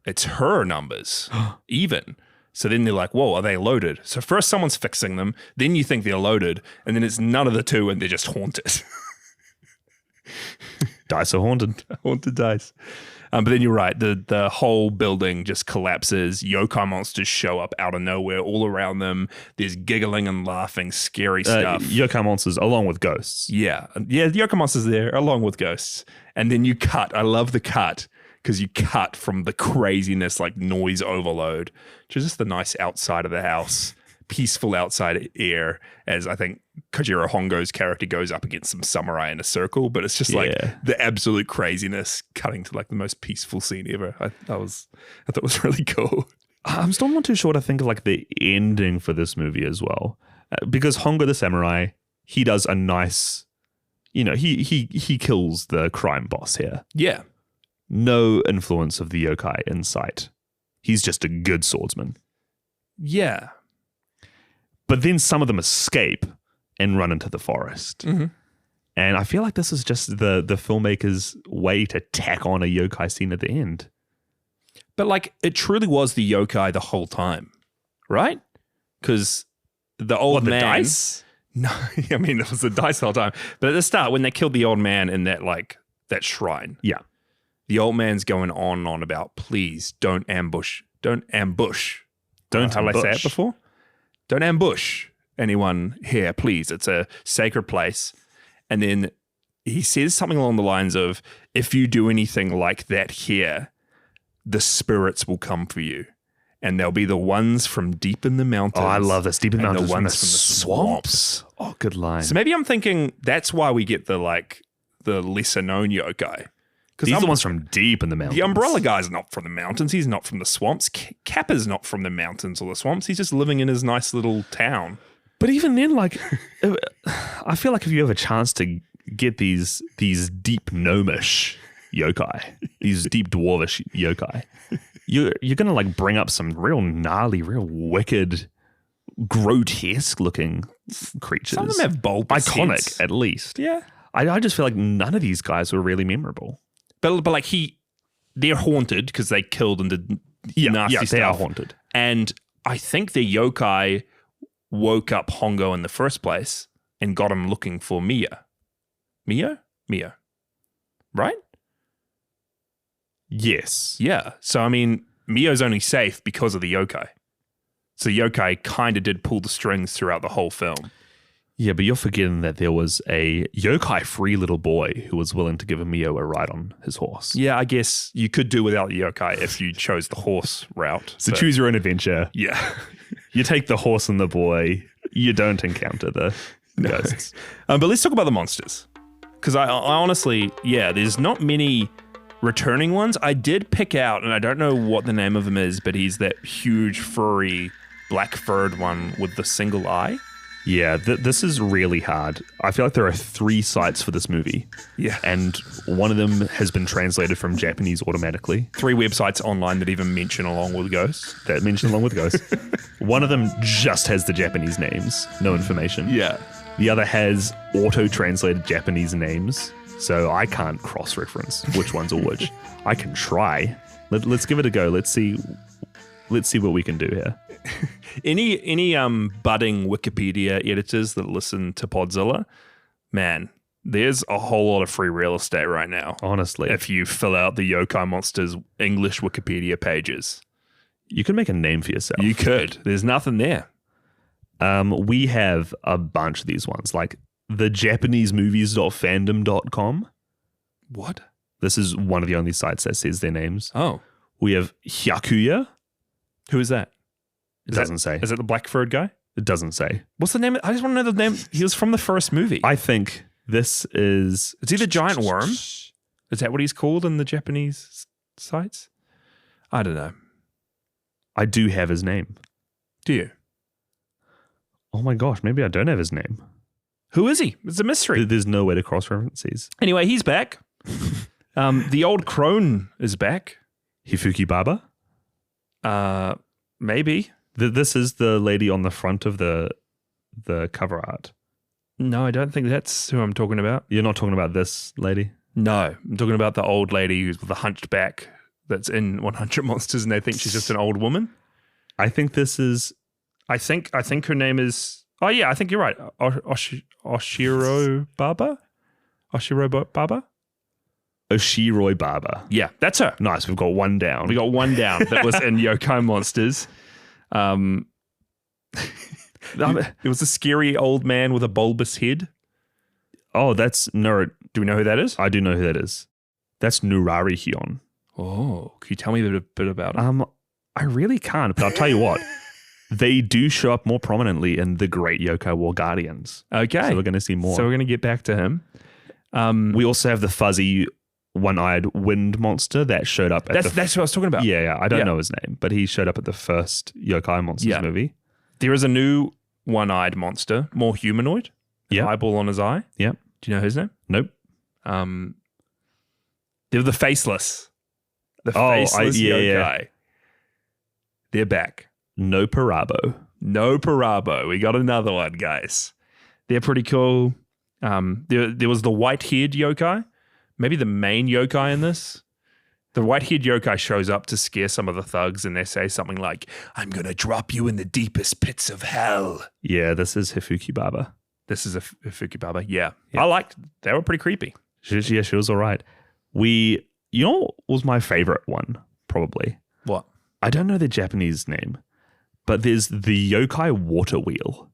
it's her numbers even. So then they're like, whoa, are they loaded? So first someone's fixing them, then you think they're loaded, and then it's none of the two and they're just haunted. Dice are haunted. Haunted dice. But then you're right, the whole building just collapses. Yokai monsters show up out of nowhere all around them. There's giggling and laughing, scary stuff. Yokai monsters along with ghosts. Yeah, the Yokai monsters there along with ghosts. And then you cut. I love the cut because you cut from the craziness, like noise overload, which is just the nice outside of the house, peaceful outside air, as I think Kojiro Hongo's character goes up against some samurai in a circle, but it's just like the absolute craziness cutting to like the most peaceful scene ever. I thought it was really cool. I'm still not too sure what I think of like the ending for this movie as well, because Hongo the samurai, he does a nice, he kills the crime boss here. Yeah. No influence of the yokai in sight. He's just a good swordsman. Yeah. But then some of them escape and run into the forest. Mm-hmm. And I feel like this is just the filmmaker's way to tack on a yokai scene at the end. But like, it truly was the yokai the whole time, right? Because the old man... the dice? No, I mean, it was the dice the whole time. But at the start, when they killed the old man in that shrine... Yeah. The old man's going on and on about, please don't ambush. Don't ambush. Don't how did I say it before? Don't ambush anyone here, please. It's a sacred place. And then he says something along the lines of, if you do anything like that here, the spirits will come for you. And they'll be the ones from deep in the mountains. Oh, I love this. Deep in the mountains. The ones from the swamps. Oh, good line. So maybe I'm thinking that's why we get the lesser known yokai. These are the ones from deep in the mountains. The umbrella guy's not from the mountains. He's not from the swamps. Kappa's not from the mountains or the swamps. He's just living in his nice little town. But even then, like, I feel like if you have a chance to get these deep gnomish yokai, these deep dwarvish yokai, you're going to like bring up some real gnarly, real wicked, grotesque looking creatures. Some of them have bulbous iconic heads. At least. Yeah. I just feel like none of these guys were really memorable. But like they're haunted because they killed and did nasty stuff. They are haunted. And I think the yokai woke up Hongo in the first place and got him looking for Mia. Mio? Right? Yes. Yeah. So, I mean, Mio's only safe because of the yokai. So yokai kind of did pull the strings throughout the whole film. Yeah, but you're forgetting that there was a yokai-free little boy who was willing to give Mio a ride on his horse. Yeah, I guess you could do without the yokai if you chose the horse route. So choose your own adventure. Yeah. You take the horse and the boy. You don't encounter the ghosts. But let's talk about the monsters. Because I honestly, there's not many returning ones. I did pick out, and I don't know what the name of him is, but he's that huge, furry, black-furred one with the single eye. Yeah, this is really hard. I feel like there are 3 sites for this movie. Yeah. And one of them has been translated from Japanese automatically. 3 websites online that even mention Along with Ghosts. One of them just has the Japanese names, no information. Yeah. The other has auto-translated Japanese names, so I can't cross-reference which ones are which. I can try. Let's give it a go. Let's see what we can do here. Any budding Wikipedia editors that listen to Podzilla, man, there's a whole lot of free real estate right now. Honestly. If you fill out the Yokai Monsters English Wikipedia pages. You can make a name for yourself. You could. There's nothing there. We have a bunch of these ones, like the JapaneseMovies.fandom.com. What? This is one of the only sites that says their names. Oh. We have Hyakuya. Who is that? It doesn't say. Is it the black-furred guy? It doesn't say. What's the name? I just want to know the name. He was from the first movie. I think this is... Is he the giant worm? Is that what he's called in the Japanese sites? I don't know. I do have his name. Do you? Oh my gosh, maybe I don't have his name. Who is he? It's a mystery. There's no way to cross-reference these. Anyway, he's back. The old crone is back. Hifuki Baba? Maybe. This is the lady on the front of the cover art. No, I don't think that's who I'm talking about. You're not talking about this lady? No, I'm talking about the old lady who's with the hunched back that's in 100 Monsters and they think she's just an old woman. I think this is... I think her name is... Oh, yeah, I think you're right. Oshiro Baba? Oshiroi Baba. Yeah, that's her. Nice, we've got one down. We got one down that was in Yokai Monsters. It was a scary old man with a bulbous head. Oh, that's... No, do we know who that is? I do know who that is. That's Nurari Hyun. Oh, can you tell me a bit about it? I really can't, but I'll tell you what. They do show up more prominently in the Great Yokai War Guardians. Okay. So we're going to see more. So we're going to get back to him. We also have the fuzzy one-eyed wind monster that showed up at That's what I was talking about. Yeah. I don't know his name, but he showed up at the first Yokai Monsters movie. There is a new one-eyed monster, more humanoid. Yeah. Eyeball on his eye. Yeah. Do you know his name? Nope. They're the faceless. The faceless yokai. Yeah. They're back. No Parabo. We got another one, guys. They're pretty cool. There was the white-haired yokai. Maybe the main yokai in this. The white-haired yokai shows up to scare some of the thugs and they say something like, "I'm going to drop you in the deepest pits of hell." Yeah, this is Hifuki Baba. This is a Hifuki Baba. Yeah. I liked. They were pretty creepy. She was all right. You know what was my favorite one, probably? What? I don't know the Japanese name, but there's the yokai water wheel.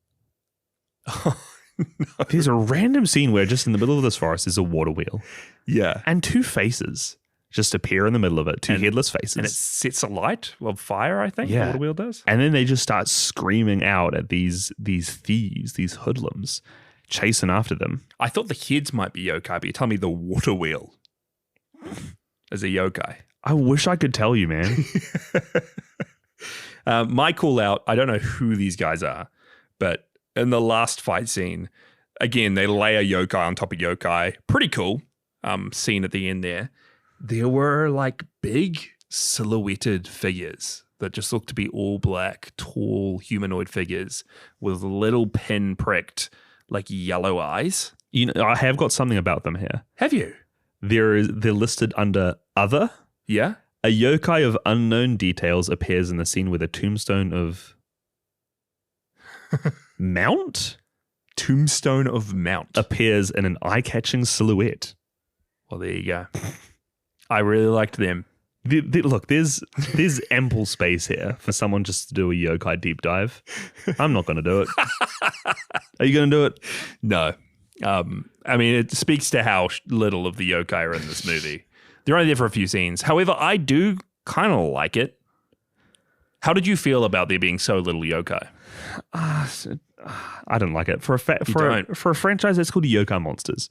Oh, no. There's a random scene where just in the middle of this forest is a water wheel. Yeah. And 2 faces just appear in the middle of it, 2 headless faces. And it sets a light of fire, I think, yeah. the water wheel does. And then they just start screaming out at these thieves, these hoodlums, chasing after them. I thought the heads might be yokai, but you tell me the water wheel is a yokai. I wish I could tell you, man. My call out, I don't know who these guys are, but in the last fight scene, again, they lay a yokai on top of yokai. Pretty cool scene at the end there. There were like big silhouetted figures that just looked to be all black, tall humanoid figures with little pin-pricked like yellow eyes. You know, I have got something about them here. Have you? They're listed under Other. Yeah. A yokai of unknown details appears in the scene where the tombstone of Mount Tombstone of Mount. appears in an eye-catching silhouette. Well, there you go. I really liked them. Look, there's ample space here for someone just to do a yokai deep dive. I'm not going to do it. Are you going to do it? No. I mean, it speaks to how little of the yokai are in this movie. They're only there for a few scenes. However, I do kind of like it. How did you feel about there being so little yokai? I don't like it. For a franchise that's called Yokai Monsters.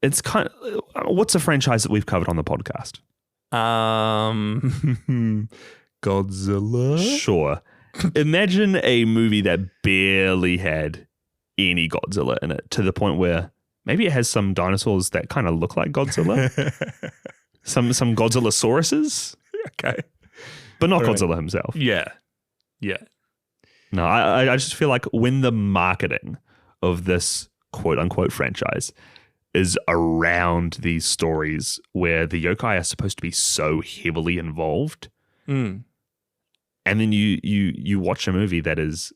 It's kind of, what's a franchise that we've covered on the podcast? Godzilla? Sure. Imagine a movie that barely had any Godzilla in it, to the point where maybe it has some dinosaurs that kind of look like Godzilla. some Godzillosauruses. Okay. But not Godzilla himself. Yeah. Yeah. No, I just feel like when the marketing of this quote unquote franchise is around these stories where the yokai are supposed to be so heavily involved, and then you watch a movie that is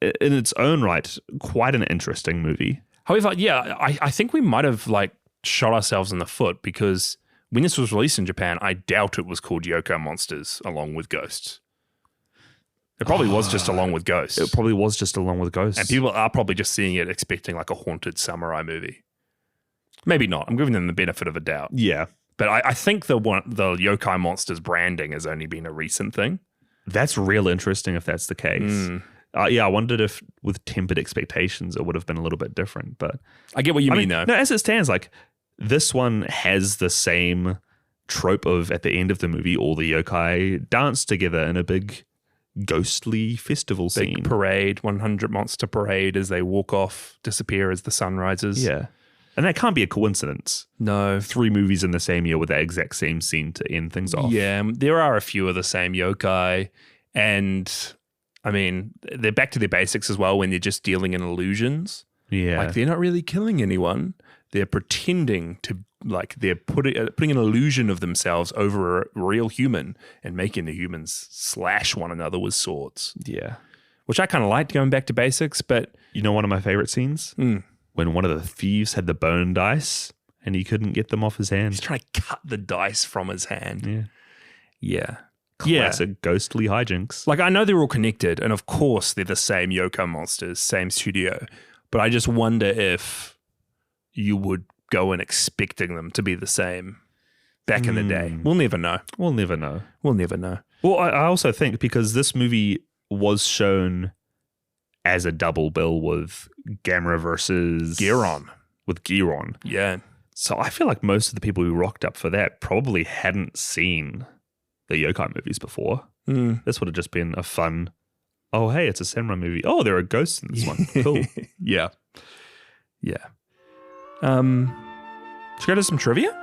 in its own right quite an interesting movie. However, yeah, I think we might have shot ourselves in the foot, because when this was released in Japan, I doubt it was called Yokai Monsters Along with Ghosts. It probably was just Along with Ghosts. It probably was just Along with Ghosts. And people are probably just seeing it expecting like a haunted samurai movie. Maybe not. I'm giving them the benefit of a doubt. Yeah. But I think the Yokai Monsters branding has only been a recent thing. That's real interesting if that's the case. Yeah, I wondered if with tempered expectations it would have been a little bit different. But I get what you mean, though. No, as it stands, this one has the same trope of, at the end of the movie, all the yokai dance together in a big ghostly festival scene. Big parade, 100 monster parade as they walk off, disappear as the sun rises. Yeah. And that can't be a coincidence. No. 3 movies in the same year with that exact same scene to end things off. Yeah, there are a few of the same yokai. And, I mean, they're back to their basics as well when they're just dealing in illusions. Yeah. They're not really killing anyone. They're pretending to, they're putting an illusion of themselves over a real human and making the humans slash one another with swords. Yeah. Which I kind of liked, going back to basics, but... You know one of my favorite scenes? When one of the thieves had the bone dice and he couldn't get them off his hand. He's trying to cut the dice from his hand. Yeah. Yeah. Classic ghostly hijinks. I know they're all connected, and of course they're the same Yokai Monsters, same studio, but I just wonder if you would go in expecting them to be the same back in the day. We'll never know. We'll never know. We'll never know. Well, I also think because this movie was shown as a double bill with Gamera versus Giron. With Giron. Yeah. So I feel like most of the people who rocked up for that probably hadn't seen the yokai movies before. This would have just been a fun, oh, hey, it's a samurai movie. Oh, there are ghosts in this one. Cool. Yeah. Yeah. Should we go to some trivia?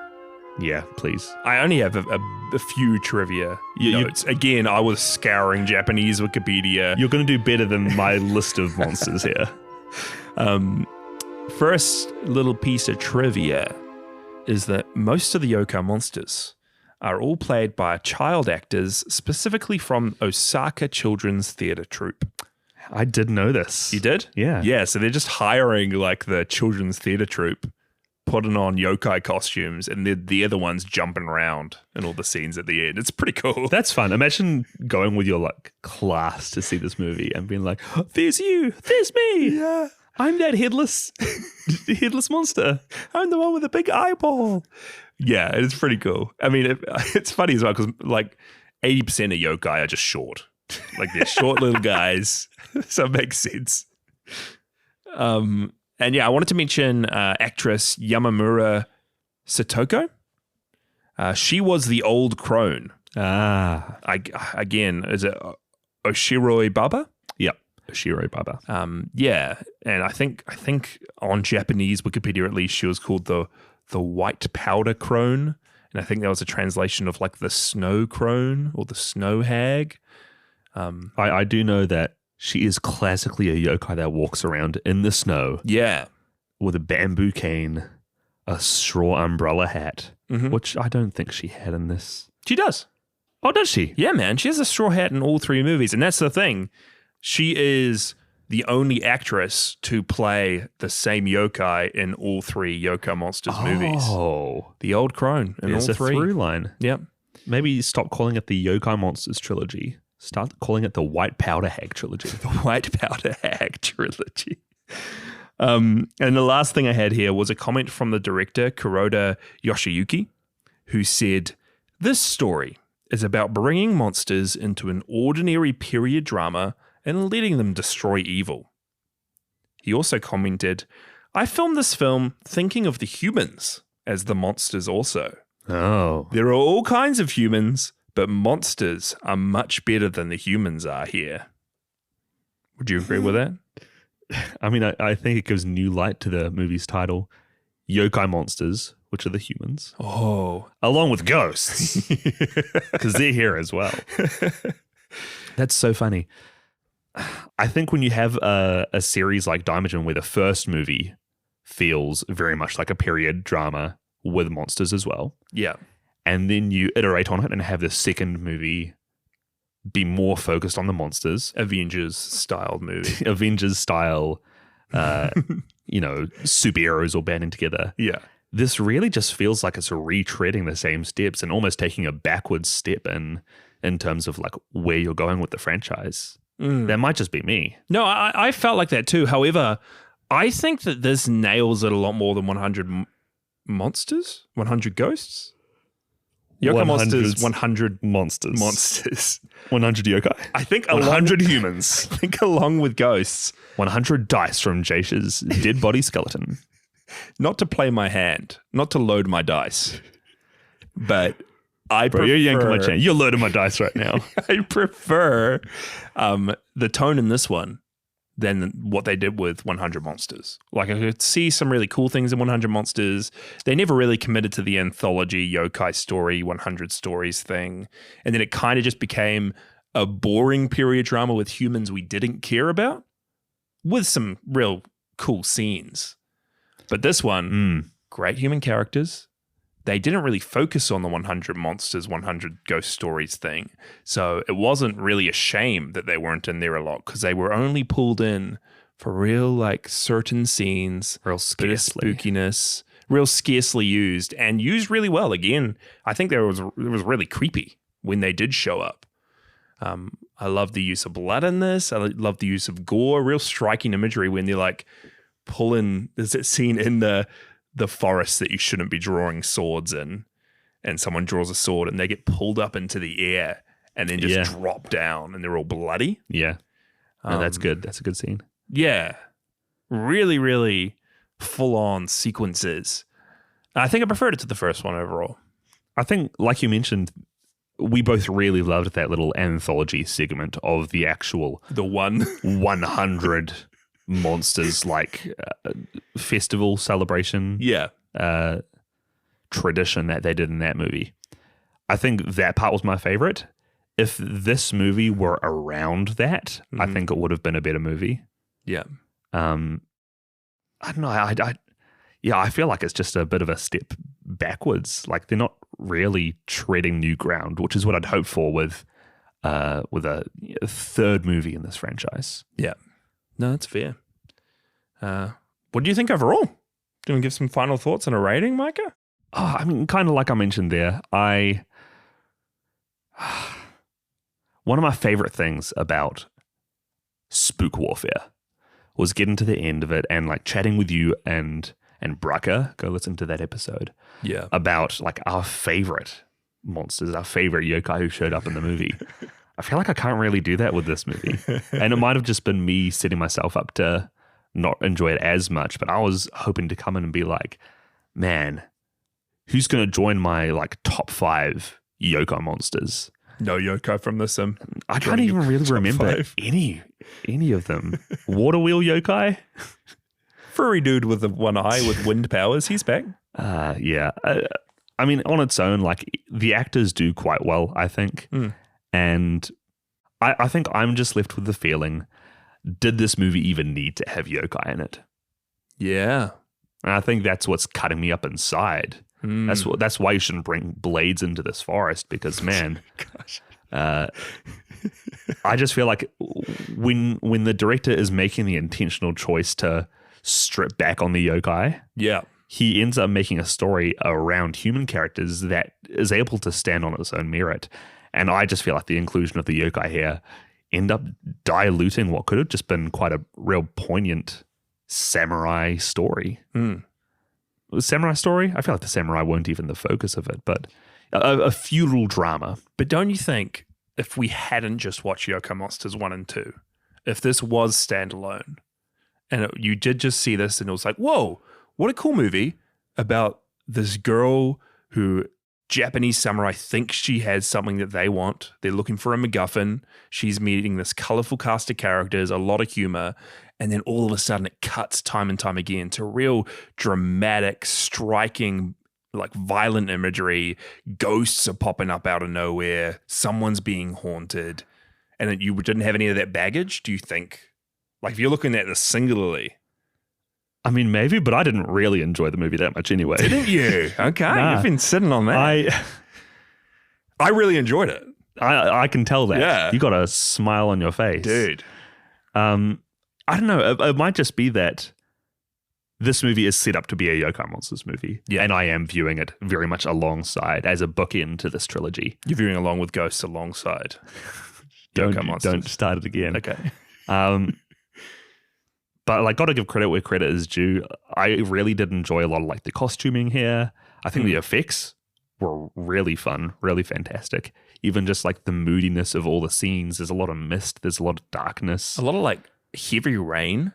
Yeah, please. I only have a few trivia notes. Again, I was scouring Japanese Wikipedia. You're going to do better than my list of monsters here. First little piece of trivia is that most of the yokai monsters are all played by child actors, specifically from Osaka Children's Theatre Troupe. I did know this. You did? Yeah. Yeah, so they're just hiring the children's theatre troupe, putting on yokai costumes, and they're the other ones jumping around in all the scenes at the end. It's pretty cool. That's fun. Imagine going with your class to see this movie and being like, oh, there's you, there's me. Yeah. I'm that headless monster. I'm the one with the big eyeball. Yeah, it's pretty cool. I mean, it's funny as well because 80% of yokai are just short. They're short little guys. So it makes sense. And yeah, I wanted to mention actress Yamamura Satoko. She was the old crone. Again, is it Oshiroi Baba? Yep. Oshiroi Baba. Yeah, and I think on Japanese Wikipedia at least she was called the white powder crone, and I think that was a translation of the snow crone or the snow hag. I do know that she is classically a yokai that walks around in the snow. Yeah, with a bamboo cane, a straw umbrella hat, which I don't think she had in this. She does. Oh, does she? Yeah, man. She has a straw hat in all 3 movies, and that's the thing. She is the only actress to play the same yokai in all 3 Yokai Monsters movies. Oh. The old crone in There's all a 3. through line. Yep. Maybe stop calling it the Yokai Monsters Trilogy. Start calling it the White Powder Hag Trilogy. The White Powder Hag Trilogy. And the last thing I had here was a comment from the director, Kuroda Yoshiyuki, who said, "This story is about bringing monsters into an ordinary period drama and letting them destroy evil." He also commented, "I filmed this film thinking of the humans as the monsters also. Oh. There are all kinds of humans, but monsters are much better than the humans are here." Would you agree with that? I mean, I think it gives new light to the movie's title, Yokai Monsters, which are the humans, along with ghosts, because they're here as well. That's so funny. I think when you have a series like Daimajin where the first movie feels very much like a period drama with monsters as well, Yeah. and then you iterate on it and have the second movie be more focused on the monsters, Avengers styled movie. Avengers style, superheroes all banding together. Yeah. This really just feels like it's retreading the same steps and almost taking a backwards step in terms of like where you're going with the franchise. That might just be me. No, I felt like that too. However, I think that this nails it a lot more than 100 monsters, 100 ghosts. Yokai Monsters, 100 monsters. 100 yokai. I think 100 humans. I think along with ghosts. 100 dice from Jasha's dead body skeleton. Not to play my hand, not to load my dice, but Bro, you're yanking my chain. You're loading my dice right now. I prefer the tone in this one than what they did with 100 Monsters. Like, I could see some really cool things in 100 Monsters. They never really committed to the anthology yokai story, 100 stories thing. And then it kind of just became a boring period drama with humans we didn't care about with some real cool scenes. But this one, great human characters. They didn't really focus on the 100 monsters, 100 ghost stories thing. So it wasn't really a shame that they weren't in there a lot because they were only pulled in for real, like, certain scenes, Real scarcely. spookiness, real scarcely used and used really well. Again, I think it was really creepy when they did show up. I love the use of blood in this. I love the use of gore, real striking imagery when they're like pulling, there's that scene in the forest that you shouldn't be drawing swords in, and someone draws a sword and they get pulled up into the air and then just drop down and they're all bloody. Yeah. No, that's good. That's a good scene. Yeah. Really, really full on sequences. I think I preferred it to the first one overall. I think, like you mentioned, we both really loved that little anthology segment of the actual The one 100 monsters, like festival celebration tradition that they did in that movie. I think that part was my favorite. If this movie were around that, I think it would have been a better movie. Yeah. I don't know. I feel like it's just a bit of a step backwards. Like they're not really treading new ground, which is what I'd hope for with a third movie in this franchise. Yeah. No, that's fair. What do you think overall? Do you want to give some final thoughts and a rating, Micah? Oh, I mean, kind of like I mentioned there, one of my favorite things about Spook Warfare was getting to the end of it and like chatting with you and Brucker, go listen to that episode. Yeah. About like our favorite monsters, our favorite yokai who showed up in the movie. I feel like I can't really do that with this movie. And it might have just been me setting myself up to not enjoy it as much, but I was hoping to come in and be like, man, who's going to join my like top 5 yokai monsters? No yokai from the sim. I can't even really remember any of them. Water wheel yokai? Furry dude with the one eye with wind powers. He's back. Yeah. I mean, on its own, like the actors do quite well, I think. And I think I'm just left with the feeling, did this movie even need to have yokai in it? Yeah. And I think that's what's cutting me up inside. That's why you shouldn't bring blades into this forest because, man, I just feel like when the director is making the intentional choice to strip back on the yokai, Yeah. he ends up making a story around human characters that is able to stand on its own merit. And I just feel like the inclusion of the yokai here end up diluting what could have just been quite a real poignant samurai story. Samurai story? I feel like the samurai weren't even the focus of it, but a feudal drama. But don't you think if we hadn't just watched Yokai Monsters 1 and 2, if this was standalone, and you did just see this and it was like, whoa, what a cool movie about this girl who Japanese samurai thinks she has something that they want. They're looking for a MacGuffin. She's meeting this colorful cast of characters, a lot of humor. And then all of a sudden it cuts time and time again to real dramatic, striking, like violent imagery. Ghosts are popping up out of nowhere. Someone's being haunted. And you didn't have any of that baggage, do you think? Like if you're looking at this singularly. I mean, maybe, but I didn't really enjoy the movie that much anyway. Didn't you? Okay. Nah. You've been sitting on that. I really enjoyed it. I can tell that. Yeah. You got a smile on your face. Dude. I don't know. It might just be that this movie is set up to be a Yokai Monsters movie. Yeah. And I am viewing it very much alongside as a bookend to this trilogy. You're viewing along with Ghosts alongside Yokai Monsters. Don't start it again. Okay. But like, got to give credit where credit is due. I really did enjoy a lot of like the costuming here. I think the effects were really fun, really fantastic. Even just like the moodiness of all the scenes. There's a lot of mist. There's a lot of darkness. A lot of like heavy rain.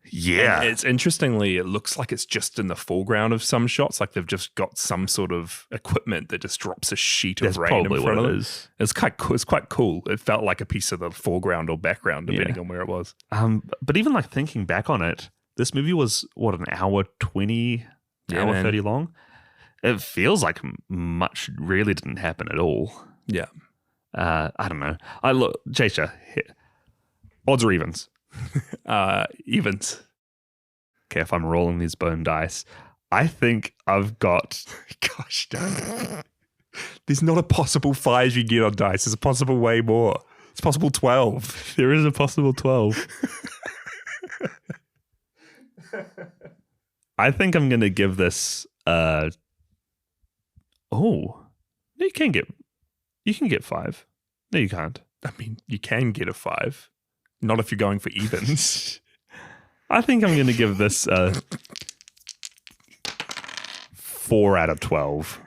Yeah. And it's interestingly, it looks like it's just in the foreground of some shots. Like they've just got some sort of equipment that just drops a sheet That's of rain probably in front what of it it. is. It's quite cool. It felt like a piece of the foreground or background, depending on where it was. But even like thinking back on it, this movie was what, an hour 20, hour 30 long? It feels like much really didn't happen at all. Yeah. I don't know. Jasha, odds or evens? Evens. Okay, if I'm rolling these bone dice, I think I've got... Gosh darn. There's not a possible 5 you get on dice. There's a possible way more. It's possible 12. There is a possible 12. I think I'm going to give this... no, you can get 5. No, you can't. I mean, you can get a 5. Not if you're going for evens. I think I'm going to give this 4 out of 12.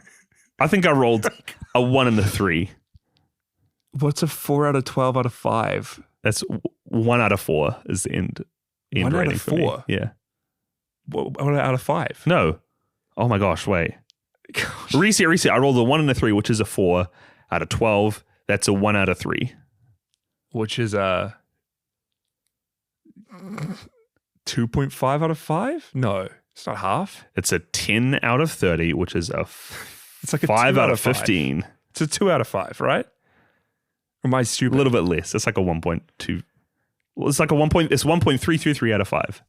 I think I rolled a 1 and a 3. What's a 4 out of 12 out of 5? That's 1 out of 4 is the end 1 out rating of for me. 4? Yeah. What out of 5? No. Oh my gosh, wait. Reset. I rolled a 1 and a 3, which is a 4 out of 12. That's a 1 out of 3. Which is a 2.5 out of 5? No, it's not half. It's a 10 out of 30, which is It's like a 5 2 out of 15. It's a 2 out of 5, right? Or am I stupid? A little bit less. It's like a 1.2. Well, it's like it's 1.333 out of 5.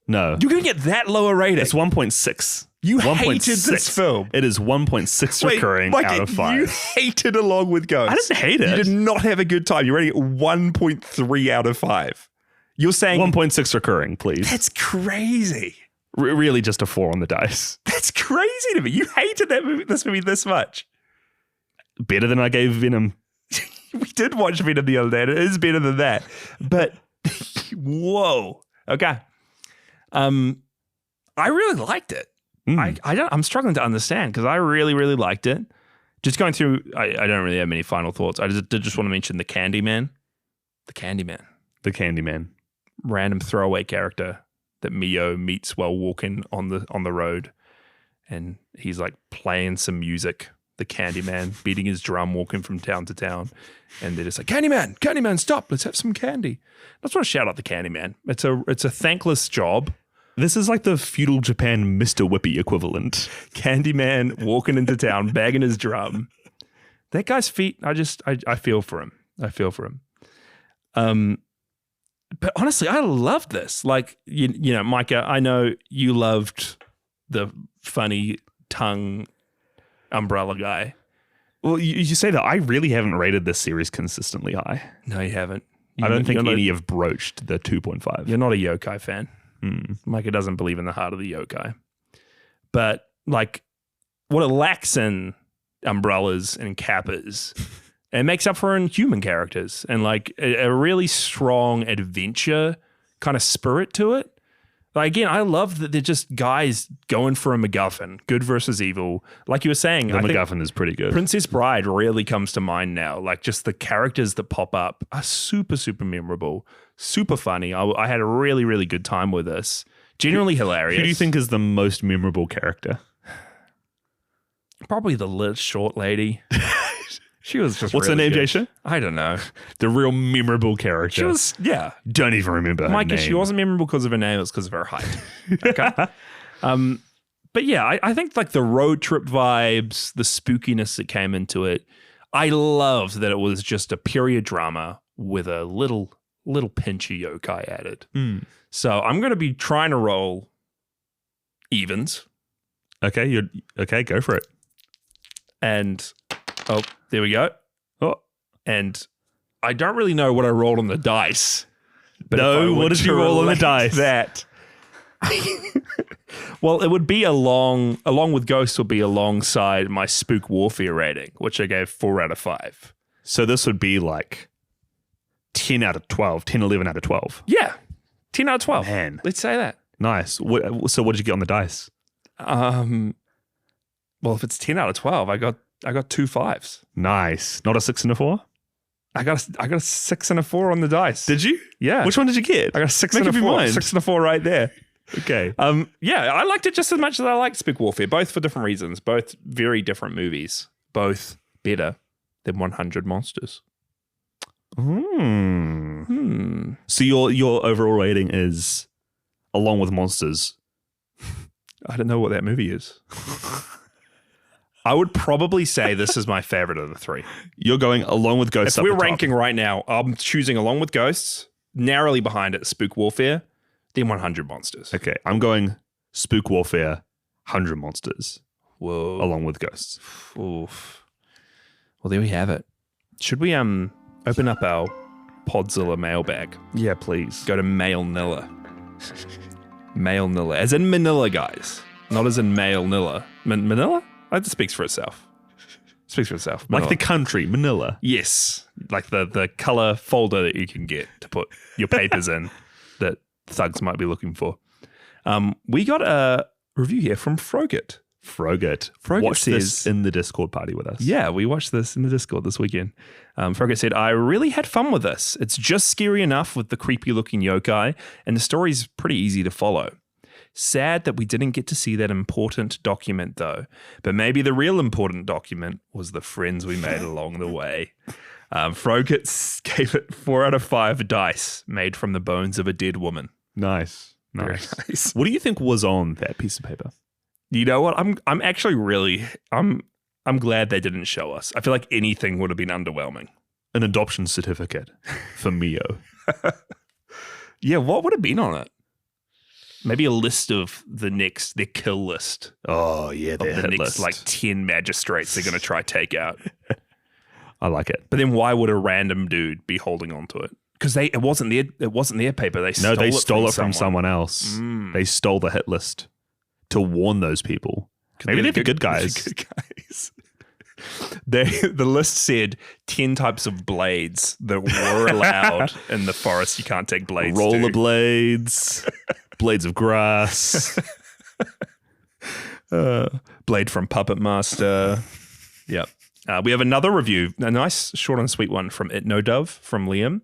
No. You're going to get that lower rating. It's 1.6. You 1.6. hated this film. It is 1.6 recurring out of 5. You hated Along with Ghosts. I didn't hate it. You did not have a good time. You're rating it 1.3 out of 5. You're saying 1.6 recurring, please. That's crazy. Really just a 4 on the dice. That's crazy to me. You hated this movie this much. Better than I gave Venom. We did watch Venom the other day. And it is better than that. But whoa. Okay. I really liked it. I'm struggling to understand because I really, really liked it. Just going through, I don't really have many final thoughts. I just want to mention the Candyman. The Candyman. Random throwaway character that Mio meets while walking on the road. And he's like playing some music. The Candyman, beating his drum, walking from town to town. And they're just like, Candyman, stop. Let's have some candy. I just want to shout out the Candyman. It's a thankless job. This is like the feudal Japan Mr. Whippy equivalent. Candyman walking into town, bagging his drum. That guy's feet, I feel for him. But honestly, I loved this. Like, you know, Micah, I know you loved the funny tongue umbrella guy. Well, you say that. I really haven't rated this series consistently high. No, you haven't. I don't think any have broached the 2.5. You're not a yokai fan. Micah doesn't believe in the heart of the yokai. But like what it lacks in umbrellas and kappas, it makes up for in human characters and like a really strong adventure kind of spirit to it. Like, again, I love that they're just guys going for a MacGuffin, good versus evil. Like you were saying, The MacGuffin is pretty good. Princess Bride really comes to mind now. Like, just the characters that pop up are super, super memorable, super funny. I had a really, really good time with this. Genuinely hilarious. Who do you think is the most memorable character? Probably the little short lady. She was just What's really her name, good. Jason? I don't know. The real memorable character. She was, yeah. Don't even remember her Micah, name. she wasn't memorable because of her name. It was because of her height. Okay. But yeah, I think like the road trip vibes, the spookiness that came into it. I loved that it was just a period drama with a little pinch of yokai added. So I'm going to be trying to roll evens. Okay, go for it. And, oh, there we go. Oh, And I don't really know what I rolled on the dice. But no, what did you roll on the dice? That. Well, it would be along with Ghosts would be alongside my Spook Warfare rating, which I gave 4 out of 5. so this would be like 10 out of 12, 10, 11 out of 12. Yeah. 10 out of 12. Man. Let's say that. Nice. So what did you get on the dice? Well, if it's 10 out of 12, I got 2 5s. Nice. Not a 6 and a 4? I got a 6 and a 4 on the dice. Did you? Yeah. Which one did you get? I got a 6 Make and a up your 4. mind. 6 and a 4 right there. Okay. Yeah, I liked it just as much as I liked Spook Warfare, both for different reasons, both very different movies, both better than 100 Monsters. So your overall rating is Along with Monsters. I don't know what that movie is. I would probably say this is my favorite of the 3. You're going Along with Ghosts. If we're ranking right now, I'm choosing Along with Ghosts, narrowly behind it, Spook Warfare, then 100 Monsters. Okay, I'm going Spook Warfare, 100 Monsters, Whoa. Along with Ghosts. Oof. Well, there we have it. Should we open up our Podzilla mailbag? Yeah, please. Go to MAILnilla. MAILnilla, as in Manila, guys. Not as in MAILnilla. Manila? That speaks for itself. Speaks for itself. Like Manila. the country, Manila. Yes. Like the color folder that you can get to put your papers in that thugs might be looking for. We got a review here from Frogit. Frogit Watch says this in the Discord party with us. Yeah, we watched this in the Discord this weekend. Frogit said, I really had fun with this. It's just scary enough with the creepy looking yokai, and the story's pretty easy to follow. Sad that we didn't get to see that important document though, but maybe the real important document was the friends we made along the way. Frogit gave it 4 out of 5 dice made from the bones of a dead woman. Nice. Very Nice. nice. What do you think was on that piece of paper? You know what? I'm actually really I'm glad they didn't show us. I feel like anything would have been underwhelming. An adoption certificate for Mio. Yeah, what would have been on it? Maybe a list of their kill list. Oh, yeah, Of the next like 10 magistrates they're going to try take out. I like it. But then why would a random dude be holding on to it? Because it wasn't their paper. They stole it from someone else. They stole the hit list to warn those people. Maybe they're the good guys. Good guys. The list said 10 types of blades that were allowed in the forest. You can't take blades. Rollerblades, blades of grass. Blade from Puppet Master. Yep. We have another review, a nice short and sweet one from It No Dove from Liam.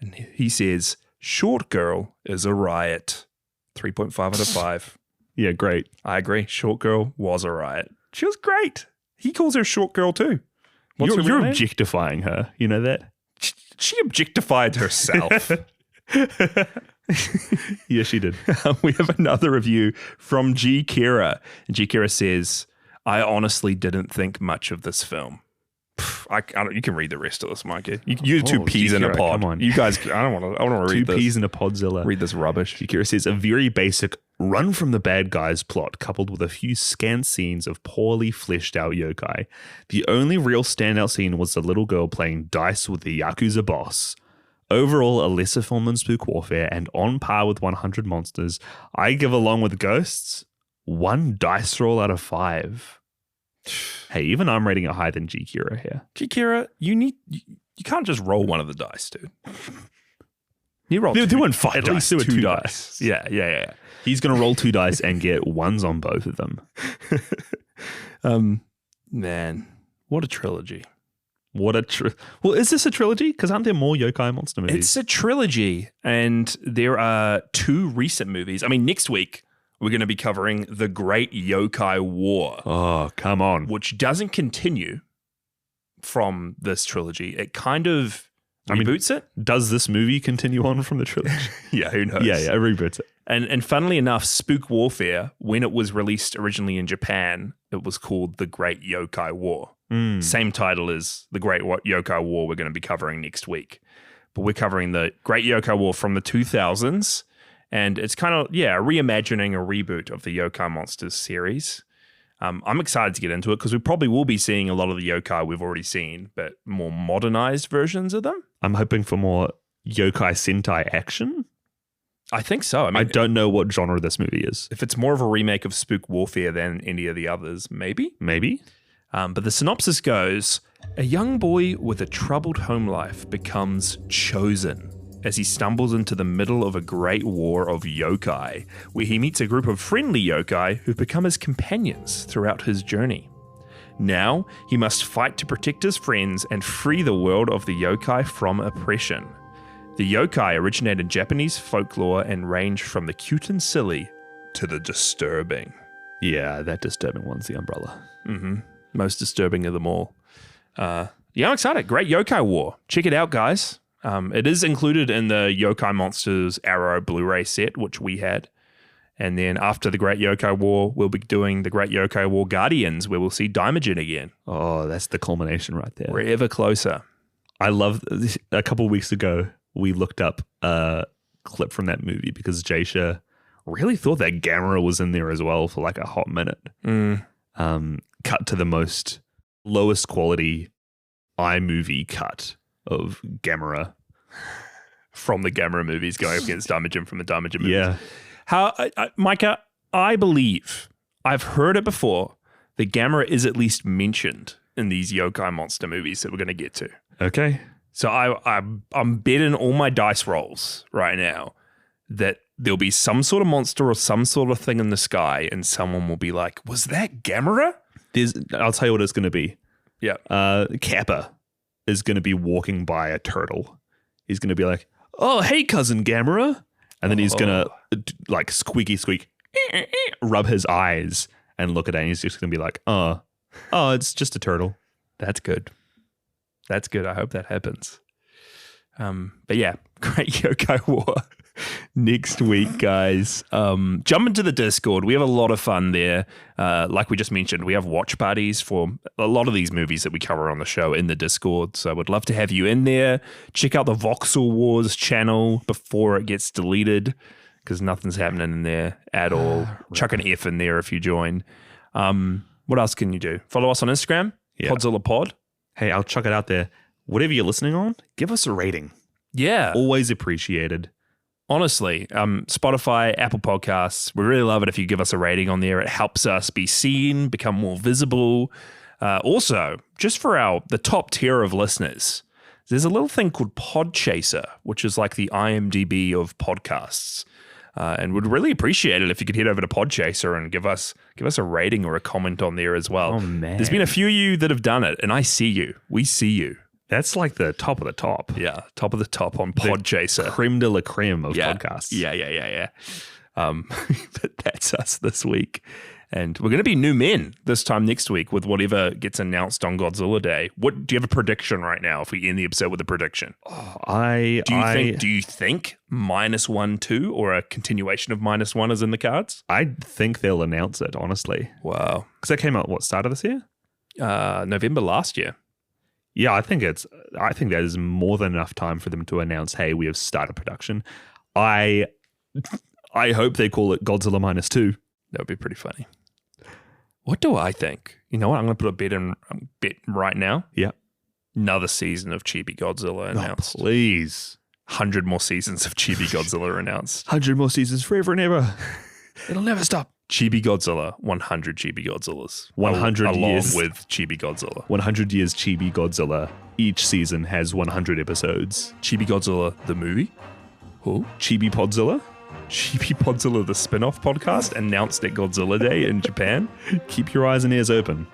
And he says, Short Girl is a riot. 3.5 out of 5. Yeah, great. I agree. Short Girl was a riot. She was great. He calls her Short Girl too. What's her You're real name? objectifying her. You know that? She objectified herself. Yeah, she did. We have another review from G. Kira. And G. Kira says, I honestly didn't think much of this film. you can read the rest of this, Mikey. You two peas in a Chikiro, pod. come on. You guys, I don't want to read Two this. peas in a podzilla. Read this rubbish. Chikiro says a very basic run from the bad guys plot coupled with a few scant scenes of poorly fleshed out yokai. The only real standout scene was the little girl playing dice with the Yakuza boss. Overall, a lesser film than Spook Warfare and on par with 100 Monsters. I give Along with Ghosts 1 dice roll out of 5. Hey, even I'm rating it higher than Chikiro here. Chikiro, you can't just roll one of the dice, dude. You roll They're two, doing 5 at dice. least They were 2 2 dice. Yeah. He's going to roll 2 dice and get 1s on both of them. Man, what a trilogy. Well, is this a trilogy? Because aren't there more Yokai Monster movies? It's a trilogy, and there are 2 recent movies. I mean, next week, we're going to be covering The Great Yokai War, Oh, come on. which doesn't continue from this trilogy. It kind of reboots it. Does this movie continue on from the trilogy? Yeah, who knows? yeah, it reboots it. And funnily enough, Spook Warfare, when it was released originally in Japan, it was called The Great Yokai War. Same title as The Great Yokai War we're going to be covering next week. But we're covering The Great Yokai War from the 2000s. And it's kind of, a reimagining, a reboot of the Yokai Monsters series. I'm excited to get into it because we probably will be seeing a lot of the yokai we've already seen, but more modernized versions of them. I'm hoping for more Yokai Sentai action. I think so. I mean, I don't know what genre this movie is. if it's more of a remake of Spook Warfare than any of the others, maybe. Maybe? But the synopsis goes, a young boy with a troubled home life becomes chosen as he stumbles into the middle of a great war of yokai, where he meets a group of friendly yokai who become his companions throughout his journey. Now, he must fight to protect his friends and free the world of the yokai from oppression. The yokai originate in Japanese folklore and range from the cute and silly to the disturbing. Yeah, that disturbing one's the umbrella. Most disturbing of them all. I'm excited. Great Yokai War. Check it out, guys. It is included in the Yokai Monsters Arrow Blu-ray set, which we had. And then after the Great Yokai War, we'll be doing the Great Yokai War Guardians, where we'll see Daimajin again. Oh, that's the culmination right there. We're ever closer. I love this. A couple of weeks ago, we looked up a clip from that movie because Jaisha really thought that Gamera was in there as well for like a hot minute. Cut to the most lowest quality iMovie cut of Gamera. From the Gamera movies going up against Daimajin from the Daimajin movies. Yeah. Micah, I believe, I've heard it before, that Gamera is at least mentioned in these Yokai Monster movies that we're going to get to. Okay. So I'm betting all my dice rolls right now that there'll be some sort of monster or some sort of thing in the sky and someone will be like, was that Gamera? I'll tell you what it's going to be. Yeah. Kappa is going to be walking by a turtle. He's going to be like, oh, hey, cousin Gamera. And then he's going to like squeak, rub his eyes and look at it. And he's just going to be like, oh, it's just a turtle. That's good. That's good. I hope that happens. But yeah, Great Yokai War next week, guys. Jump into the Discord. We have a lot of fun there. Like we just mentioned, we have watch parties for a lot of these movies that we cover on the show in the Discord. So I would love to have you in there. Check out the Voxel Wars channel before it gets deleted because nothing's happening in there at all. Chuck an F in there if you join. What else can you do? Follow us on Instagram, Podzilla Pod. Hey, I'll chuck it out there. Whatever you're listening on, give us a rating. Yeah. Always appreciated. Honestly, Spotify, Apple Podcasts, we really love it if you give us a rating on there. It helps us be seen, become more visible. Also, just for the top tier of listeners, there's a little thing called Podchaser, which is like the IMDb of podcasts. And would really appreciate it if you could head over to Podchaser and give us a rating or a comment on there as well. Oh, man. There's been a few of you that have done it, and I see you. We see you. That's like the top of the top. Yeah, top of the top on Podchaser. Creme de la creme of podcasts. Yeah. But that's us this week. And we're going to be new men this time next week with whatever gets announced on Godzilla Day. Do you have a prediction right now if we end the episode with a prediction? Do you think -1-2 or a continuation of -1 is in the cards? I think they'll announce it, honestly. Wow. Because that came out, start of this year? November last year. Yeah, I think that is more than enough time for them to announce, hey, we have started production. I hope they call it Godzilla -2. That would be pretty funny. What do I think? You know what? I'm going to put a bet right now. Yeah. Another season of Chibi Godzilla announced. Oh, please. 100 more seasons of Chibi Godzilla announced. 100 more seasons forever and ever. It'll never stop. Chibi Godzilla, 100 Chibi Godzillas. 100 years. Along with Chibi Godzilla. 100 years Chibi Godzilla. Each season has 100 episodes. Chibi Godzilla, the movie? Who? Chibi Podzilla? Chibi Podzilla, the spin-off podcast announced at Godzilla Day in Japan. Keep your eyes and ears open.